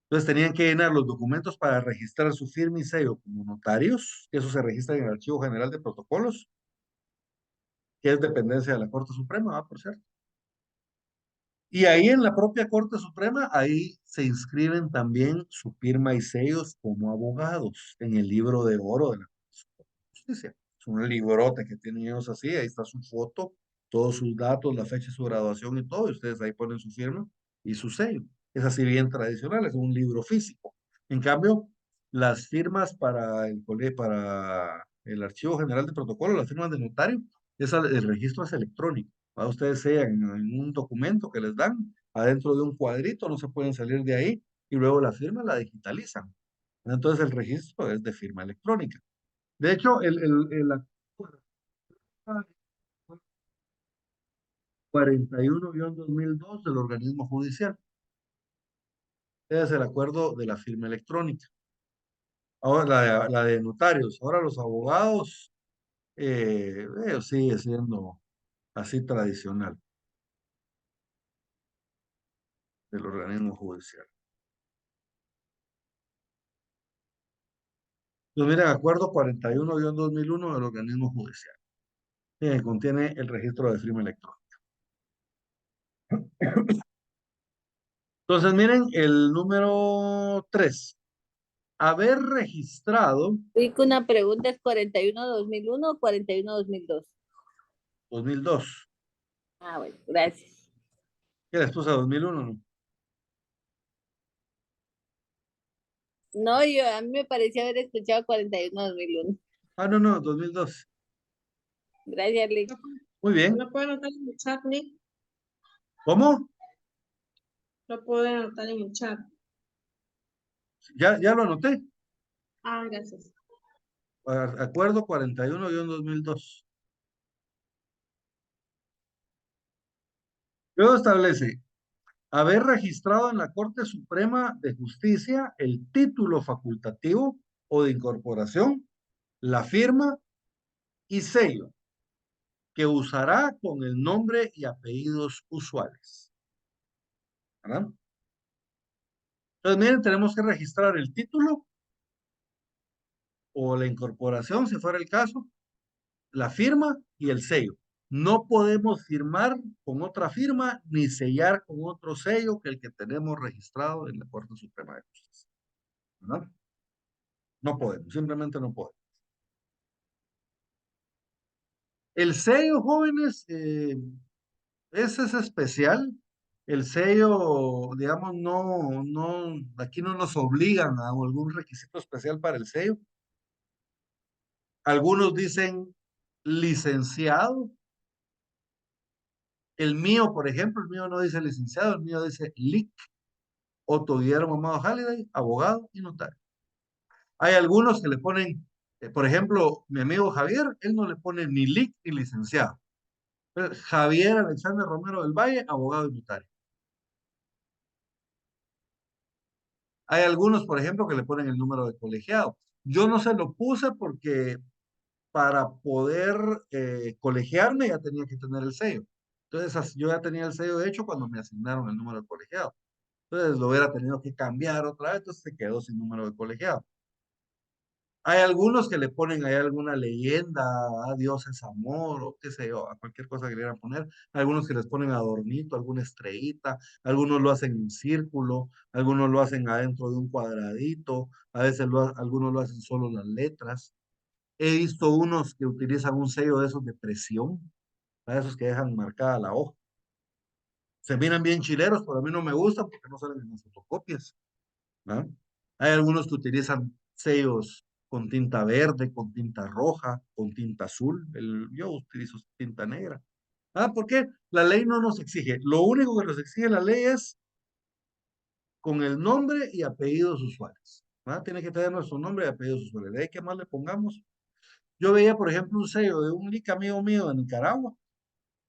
Entonces tenían que llenar los documentos para registrar su firma y sello como notarios, que eso se registra en el Archivo General de Protocolos, que es dependencia de la Corte Suprema, ¿va? Por cierto. Y ahí en la propia Corte Suprema, ahí se inscriben también su firma y sellos como abogados en el libro de oro de la Justicia. Es un librote que tienen ellos así, ahí está su foto, todos sus datos, la fecha de su graduación y todo, y ustedes ahí ponen su firma y su sello. Es así bien tradicional, es un libro físico. En cambio, las firmas para el Archivo General de Protocolo, las firmas de notario, el registro es electrónico. Para ustedes sean en un documento que les dan, adentro de un cuadrito, no se pueden salir de ahí, y luego la firma la digitalizan. Entonces el registro es de firma electrónica. De hecho, la 41-2002 del organismo judicial es el acuerdo de la firma electrónica. Ahora la de notarios, ahora los abogados sigue siendo así tradicional del organismo judicial. Entonces, miren, acuerdo 41-2001 del organismo judicial. Contiene el registro de firma electrónica. Entonces, miren el número 3. Haber registrado Rico, una pregunta, ¿es 41-2001 o 41-2002? 2002. Ah, bueno, gracias. ¿Qué les puse a 2001? ¿No? No, a mí me parecía haber escuchado 41-2001. Ah, no, no, 2002. Gracias, Lick. Muy bien. ¿Lo puedo anotar en el chat, Nick? ¿Cómo? Lo puedo anotar en el chat. Ya lo anoté. Ah, gracias. Acuerdo 41-2002. Luego establece haber registrado en la Corte Suprema de Justicia el título facultativo o de incorporación, la firma y sello que usará con el nombre y apellidos usuales. ¿Verdad? Entonces, miren, tenemos que registrar el título o la incorporación, si fuera el caso, la firma y el sello. No podemos firmar con otra firma ni sellar con otro sello que el que tenemos registrado en la Corte Suprema de Justicia. ¿Verdad? No podemos, simplemente no podemos. El sello, jóvenes, ese es especial. El sello, digamos, aquí no nos obligan a algún requisito especial para el sello. Algunos dicen licenciado. El mío, por ejemplo, el mío no dice licenciado, el mío dice LIC. Otto Guillermo Amado Halliday, abogado y notario. Hay algunos que le ponen, por ejemplo, mi amigo Javier, él no le pone ni lic ni licenciado. Pero Javier Alexander Romero del Valle, abogado y notario. Hay algunos, por ejemplo, que le ponen el número de colegiado. Yo no se lo puse porque para poder colegiarme ya tenía que tener el sello. Entonces, yo ya tenía el sello hecho cuando me asignaron el número de colegiado. Entonces, lo hubiera tenido que cambiar otra vez, entonces se quedó sin número de colegiado. Hay algunos que le ponen ahí alguna leyenda, a Dios es amor, o qué sé yo, a cualquier cosa que le quieran poner. Algunos que les ponen adornito, alguna estrellita, algunos lo hacen en círculo, algunos lo hacen adentro de un cuadradito, a veces algunos lo hacen solo las letras. He visto unos que utilizan un sello de esos de presión, para esos que dejan marcada la hoja. Se miran bien chileros, pero a mí no me gustan porque no salen en las fotocopias. ¿Ah? Hay algunos que utilizan sellos con tinta verde, con tinta roja, con tinta azul. Yo utilizo tinta negra. ¿Por qué? La ley no nos exige. Lo único que nos exige la ley es con el nombre y apellidos usuales. Tiene que tener nuestro nombre y apellidos usuales. De ahí que más le pongamos. Yo veía, por ejemplo, un sello de un lic amigo mío de Nicaragua.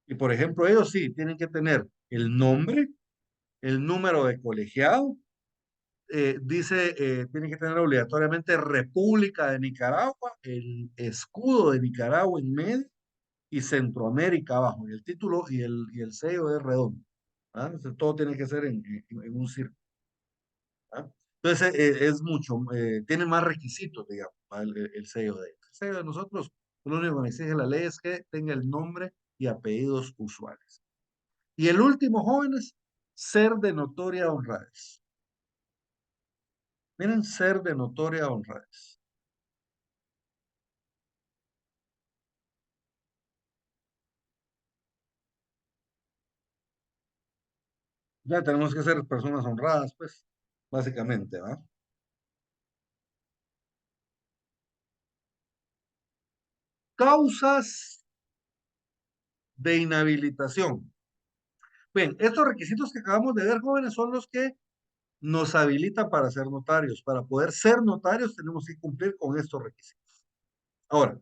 Y, por ejemplo, ellos sí tienen que tener el nombre, el número de colegiado, dice, tiene que tener obligatoriamente República de Nicaragua, el escudo de Nicaragua en medio y Centroamérica abajo, y el título y el sello es redondo. Entonces, todo tiene que ser en un círculo. Entonces, es mucho, tiene más requisitos, digamos, el sello de ellos. El sello de nosotros, lo único que me exige la ley es que tenga el nombre y apellidos usuales. Y el último, jóvenes, ser de notoria honradez. Miren, ser de notoria honradez. Ya tenemos que ser personas honradas, pues, básicamente, ¿va? Causas de inhabilitación. Bien, estos requisitos que acabamos de ver, jóvenes, son los que nos habilitan para ser notarios. Para poder ser notarios tenemos que cumplir con estos requisitos. Ahora,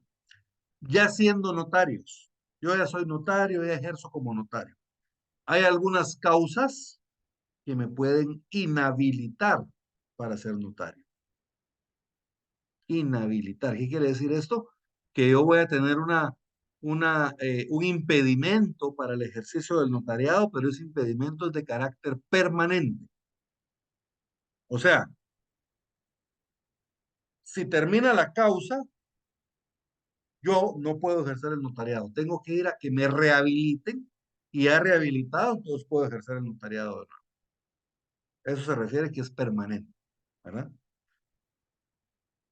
ya siendo notarios, yo ya soy notario, ya ejerzo como notario. Hay algunas causas que me pueden inhabilitar para ser notario. Inhabilitar. ¿Qué quiere decir esto? Que yo voy a tener un impedimento para el ejercicio del notariado, pero ese impedimento es de carácter permanente. O sea, si termina la causa, yo no puedo ejercer el notariado. Tengo que ir a que me rehabiliten y ya rehabilitado, entonces puedo ejercer el notariado de nuevo. Eso se refiere que es permanente, ¿verdad?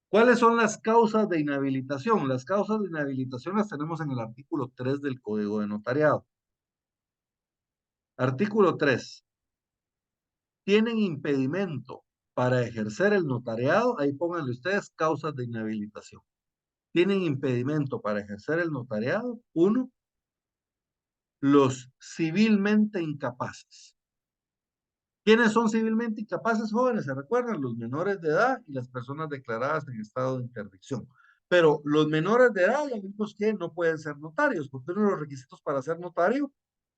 ¿Cuáles son las causas de inhabilitación? Las causas de inhabilitación las tenemos en el artículo 3 del Código de Notariado. Artículo 3. Tienen impedimento para ejercer el notariado, ahí pónganle ustedes causas de inhabilitación. Tienen impedimento para ejercer el notariado, 1, los civilmente incapaces. ¿Quiénes son civilmente incapaces, jóvenes? Se recuerdan, los menores de edad y las personas declaradas en estado de interdicción. Pero los menores de edad, ya vimos que no pueden ser notarios, porque uno de los requisitos para ser notario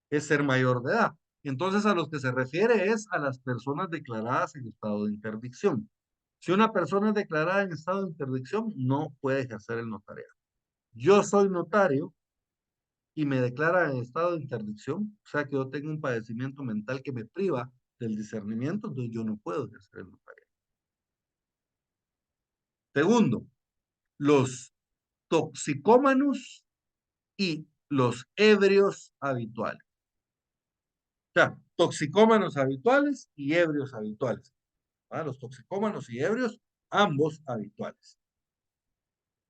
es ser mayor de edad. Entonces, a los que se refiere es a las personas declaradas en estado de interdicción. Si una persona es declarada en estado de interdicción, no puede ejercer el notariado. Yo soy notario y me declara en estado de interdicción, o sea que yo tengo un padecimiento mental que me priva del discernimiento, entonces yo no puedo ejercer el notariado. Segundo, los toxicómanos y los ebrios habituales. O sea, toxicómanos habituales y ebrios habituales. Los toxicómanos y ebrios, ambos habituales.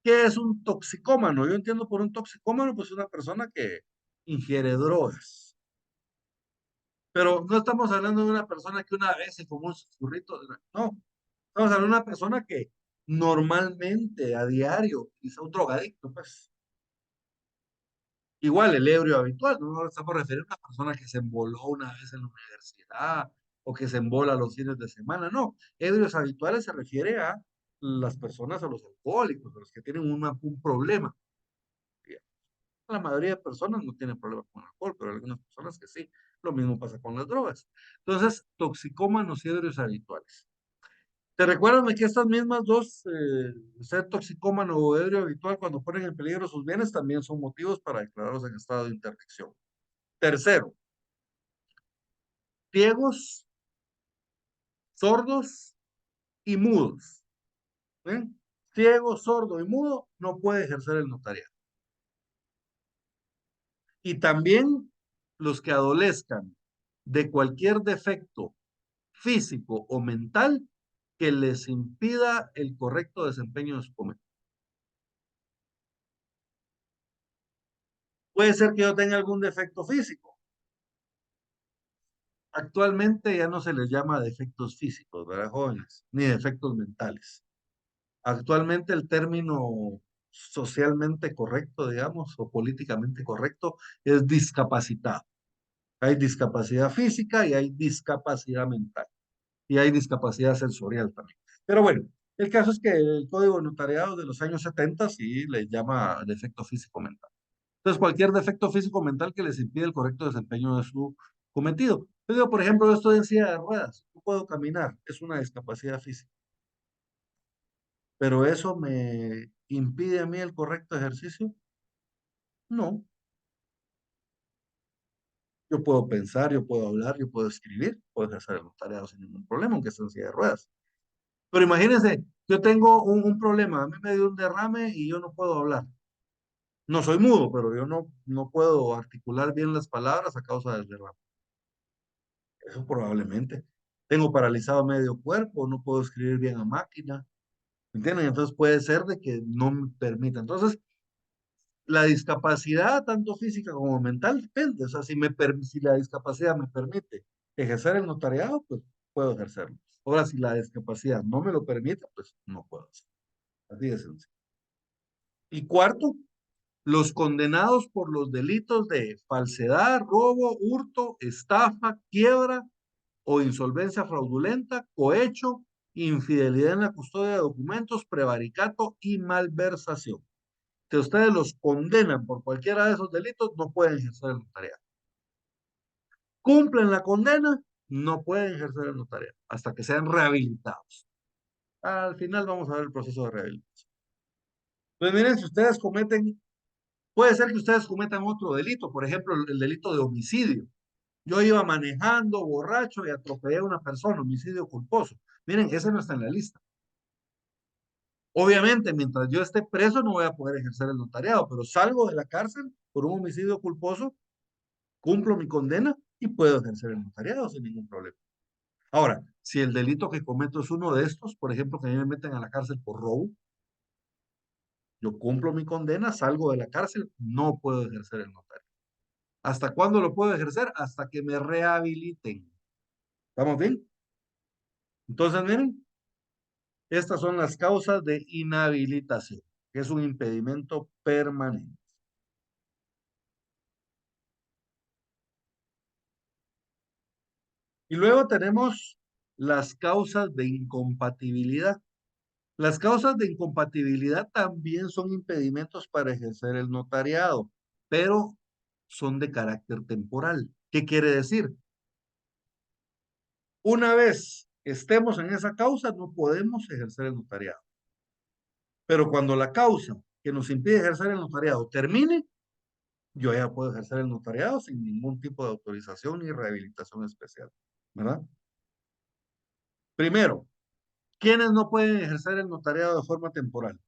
¿Qué es un toxicómano? Yo entiendo por un toxicómano, pues una persona que ingiere drogas. Pero no estamos hablando de una persona que una vez se fumó un susurrito. No, estamos hablando de una persona que normalmente, a diario, utiliza un drogadicto, pues. Igual el ebrio habitual, no nos estamos refiriendo a una persona que se emboló una vez en la universidad o que se embola los fines de semana. No, ebrios habituales se refiere a las personas, a los alcohólicos, a los que tienen un problema. La mayoría de personas no tienen problemas con el alcohol, pero hay algunas personas que sí. Lo mismo pasa con las drogas. Entonces, toxicómanos y ebrios habituales. ¿Te recuerdan de que estas mismas dos, ser toxicómano o ebrio habitual, cuando ponen en peligro sus bienes, también son motivos para declararlos en estado de interdicción? Tercero, ciegos, sordos y mudos. ¿Ven? Ciego, sordo y mudo no puede ejercer el notariado. Y también los que adolezcan de cualquier defecto físico o mental que les impida el correcto desempeño de su cometido. Puede ser que yo tenga algún defecto físico. Actualmente ya no se les llama defectos físicos, ¿verdad, jóvenes? Ni defectos mentales. Actualmente el término socialmente correcto, digamos, o políticamente correcto, es discapacitado. Hay discapacidad física y hay discapacidad mental. Y hay discapacidad sensorial también. Pero bueno, el caso es que el Código de Notariado de los años 70 sí le llama defecto físico mental. Entonces, cualquier defecto físico mental que les impide el correcto desempeño de su cometido. Yo digo, por ejemplo, yo estoy en silla de ruedas, no puedo caminar, es una discapacidad física. Pero eso me impide a mí el correcto ejercicio. No, yo puedo pensar, yo puedo hablar, yo puedo escribir, puedo ejercer el notariado sin ningún problema, aunque esté en silla de ruedas. Pero imagínense, yo tengo un problema, a mí me dio un derrame y yo no puedo hablar. No soy mudo, pero yo no puedo articular bien las palabras a causa del derrame. Eso probablemente. Tengo paralizado medio cuerpo, no puedo escribir bien a máquina. ¿Me entienden? Entonces puede ser de que no me permita. Entonces, la discapacidad, tanto física como mental, depende. O sea, si la discapacidad me permite ejercer el notariado, pues puedo ejercerlo. Ahora, si la discapacidad no me lo permite, pues no puedo hacerlo. Así de sencillo. Y cuarto, los condenados por los delitos de falsedad, robo, hurto, estafa, quiebra o insolvencia fraudulenta, cohecho, infidelidad en la custodia de documentos, prevaricato y malversación. Si ustedes los condenan por cualquiera de esos delitos, no pueden ejercer el notariado. Cumplen la condena, no pueden ejercer el notariado hasta que sean rehabilitados. Al final vamos a ver el proceso de rehabilitación. Pues miren, si ustedes cometen, puede ser que ustedes cometan otro delito, por ejemplo, el delito de homicidio. Yo iba manejando borracho y atropellé a una persona, homicidio culposo. Miren, ese no está en la lista. Obviamente, mientras yo esté preso no voy a poder ejercer el notariado, pero salgo de la cárcel por un homicidio culposo, cumplo mi condena y puedo ejercer el notariado sin ningún problema. Ahora, si el delito que cometo es uno de estos, por ejemplo, que a mí me meten a la cárcel por robo, yo cumplo mi condena, salgo de la cárcel, no puedo ejercer el notario. ¿Hasta cuándo lo puedo ejercer? Hasta que me rehabiliten. ¿Estamos bien? Entonces, miren, estas son las causas de inhabilitación, que es un impedimento permanente. Y luego tenemos las causas de incompatibilidad. Las causas de incompatibilidad también son impedimentos para ejercer el notariado, pero son de carácter temporal. ¿Qué quiere decir? Una vez estemos en esa causa, no podemos ejercer el notariado. Pero cuando la causa que nos impide ejercer el notariado termine, yo ya puedo ejercer el notariado sin ningún tipo de autorización ni rehabilitación especial, ¿verdad? Primero, ¿quiénes no pueden ejercer el notariado de forma temporal?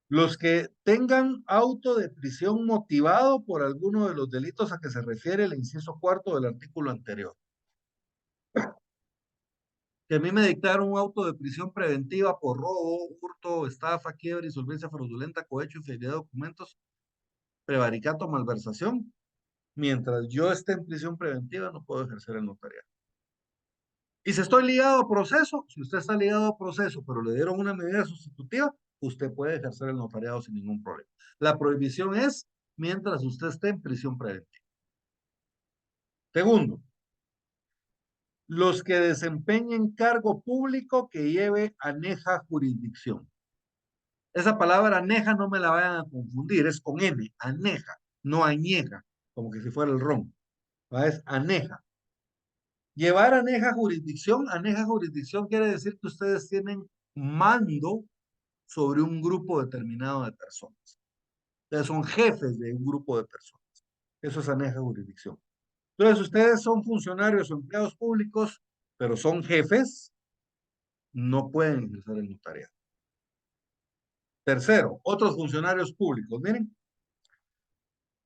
Los que tengan auto de prisión motivado por alguno de los delitos a que se refiere el inciso cuarto del artículo anterior. Que a mí me dictaron un auto de prisión preventiva por robo, hurto, estafa, quiebra, insolvencia fraudulenta, cohecho, infidelidad de documentos, prevaricato, malversación. Mientras yo esté en prisión preventiva, no puedo ejercer el notariado. Y si estoy ligado a proceso, si usted está ligado a proceso, pero le dieron una medida sustitutiva, usted puede ejercer el notariado sin ningún problema. La prohibición es mientras usted esté en prisión preventiva. Segundo, los que desempeñen cargo público que lleve aneja jurisdicción. Esa palabra aneja no me la vayan a confundir, es con N, aneja, no añeja, como que si fuera el ron. ¿Va? Es aneja. Llevar aneja jurisdicción quiere decir que ustedes tienen mando sobre un grupo determinado de personas. Ustedes son jefes de un grupo de personas. Eso es aneja jurisdicción. Entonces, ustedes son funcionarios o empleados públicos, pero son jefes, no pueden ejercer el notariado. Tercero, otros funcionarios públicos. Miren,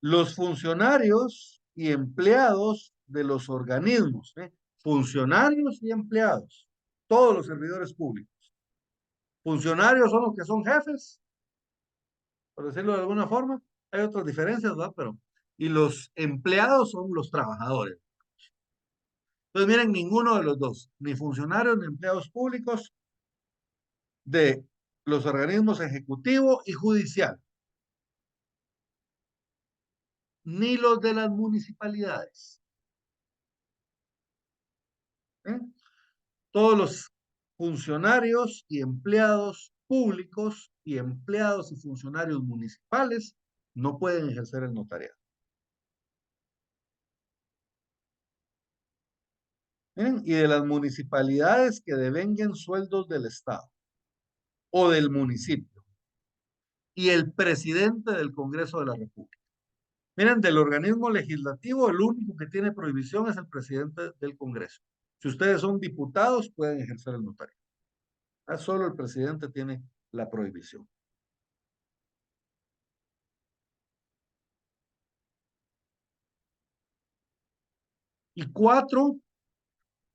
los funcionarios y empleados de los organismos, funcionarios y empleados, todos los servidores públicos. Funcionarios son los que son jefes, por decirlo de alguna forma. Hay otras diferencias, ¿verdad? Pero, y los empleados son los trabajadores. Entonces, miren, ninguno de los dos, ni funcionarios ni empleados públicos de los organismos ejecutivo y judicial, ni los de las municipalidades. ¿Eh? Todos los funcionarios y empleados públicos y empleados y funcionarios municipales no pueden ejercer el notariado. ¿Eh? Y de las municipalidades que devenguen sueldos del Estado o del municipio. Y el presidente del Congreso de la República. Miren, del organismo legislativo, el único que tiene prohibición es el presidente del Congreso. Si ustedes son diputados, pueden ejercer el notario. Solo el presidente tiene la prohibición. Y cuatro,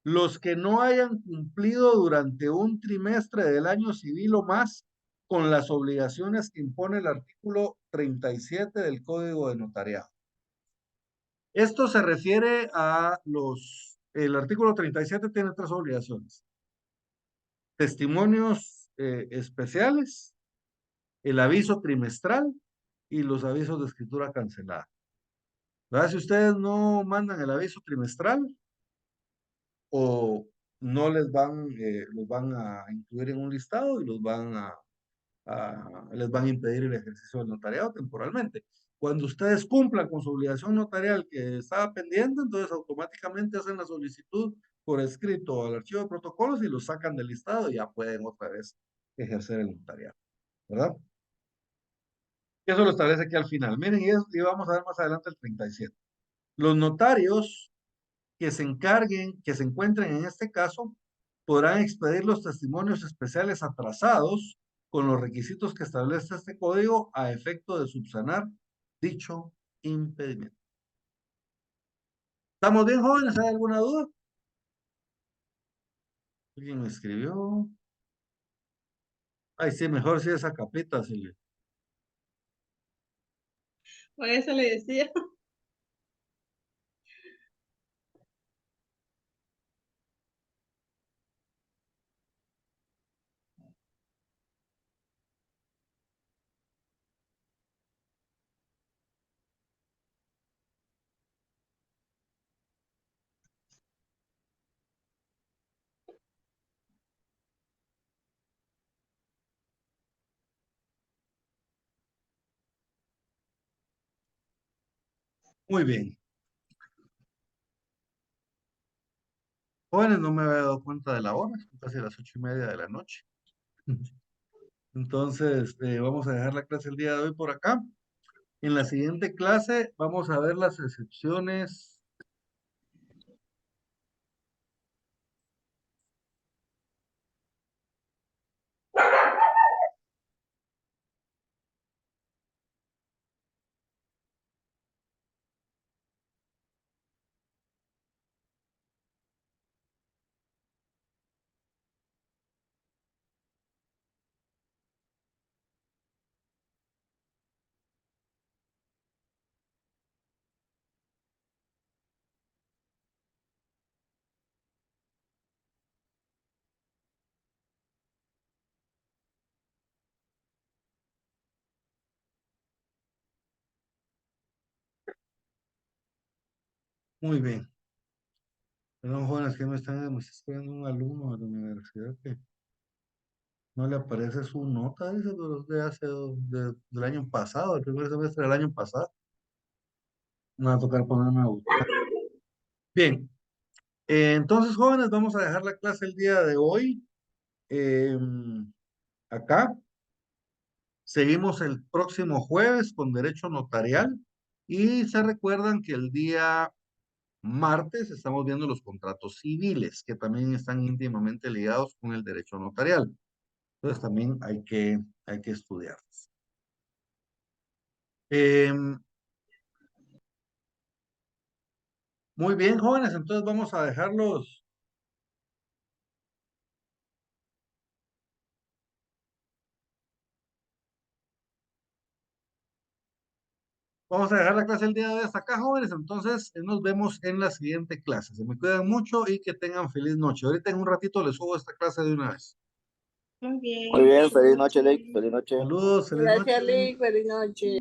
los que no hayan cumplido durante un trimestre del año civil o más con las obligaciones que impone el artículo 37 del Código de Notariado. Esto se refiere a el artículo 37 tiene tres obligaciones. Testimonios especiales, el aviso trimestral y los avisos de escritura cancelada. ¿Verdad? Si ustedes no mandan el aviso trimestral o no los van a incluir en un listado y les van a impedir el ejercicio del notariado temporalmente. Cuando ustedes cumplan con su obligación notarial que estaba pendiente, entonces automáticamente hacen la solicitud por escrito al archivo de protocolos y lo sacan del listado y ya pueden otra vez ejercer el notariado, ¿verdad? Eso lo establece aquí al final. Miren, y vamos a ver más adelante el 37. Los notarios que se encarguen, que se encuentren en este caso, podrán expedir los testimonios especiales atrasados con los requisitos que establece este código a efecto de subsanar dicho impedimento. ¿Estamos bien, jóvenes? ¿Hay alguna duda? ¿Alguien me escribió? Ay, sí, mejor sí esa capita, Silvia. Por eso le decía. Muy bien. Jóvenes, no me había dado cuenta de la hora, son casi las 8:30 de la noche. Entonces, vamos a dejar la clase el día de hoy por acá. En la siguiente clase vamos a ver las excepciones. Muy bien. Perdón, jóvenes, que me está escribiendo un alumno de la universidad que no le aparece su nota, dice, pero es de hace, del año pasado, el primer semestre del año pasado. Me va a tocar ponerme a buscar. Bien, entonces, jóvenes, vamos a dejar la clase el día de hoy acá. Seguimos el próximo jueves con derecho notarial y se recuerdan que el día martes estamos viendo los contratos civiles que también están íntimamente ligados con el derecho notarial. Entonces también hay que estudiarlos. Muy bien, jóvenes, entonces vamos a dejarlos. Vamos a dejar la clase el día de hoy hasta acá, jóvenes. Entonces nos vemos en la siguiente clase. Se me cuidan mucho y que tengan feliz noche. Ahorita en un ratito les subo esta clase de una vez. Muy bien. Muy bien, feliz noche, Lick. Feliz noche. Saludos, feliz Gracias, noche. Lick. Feliz noche.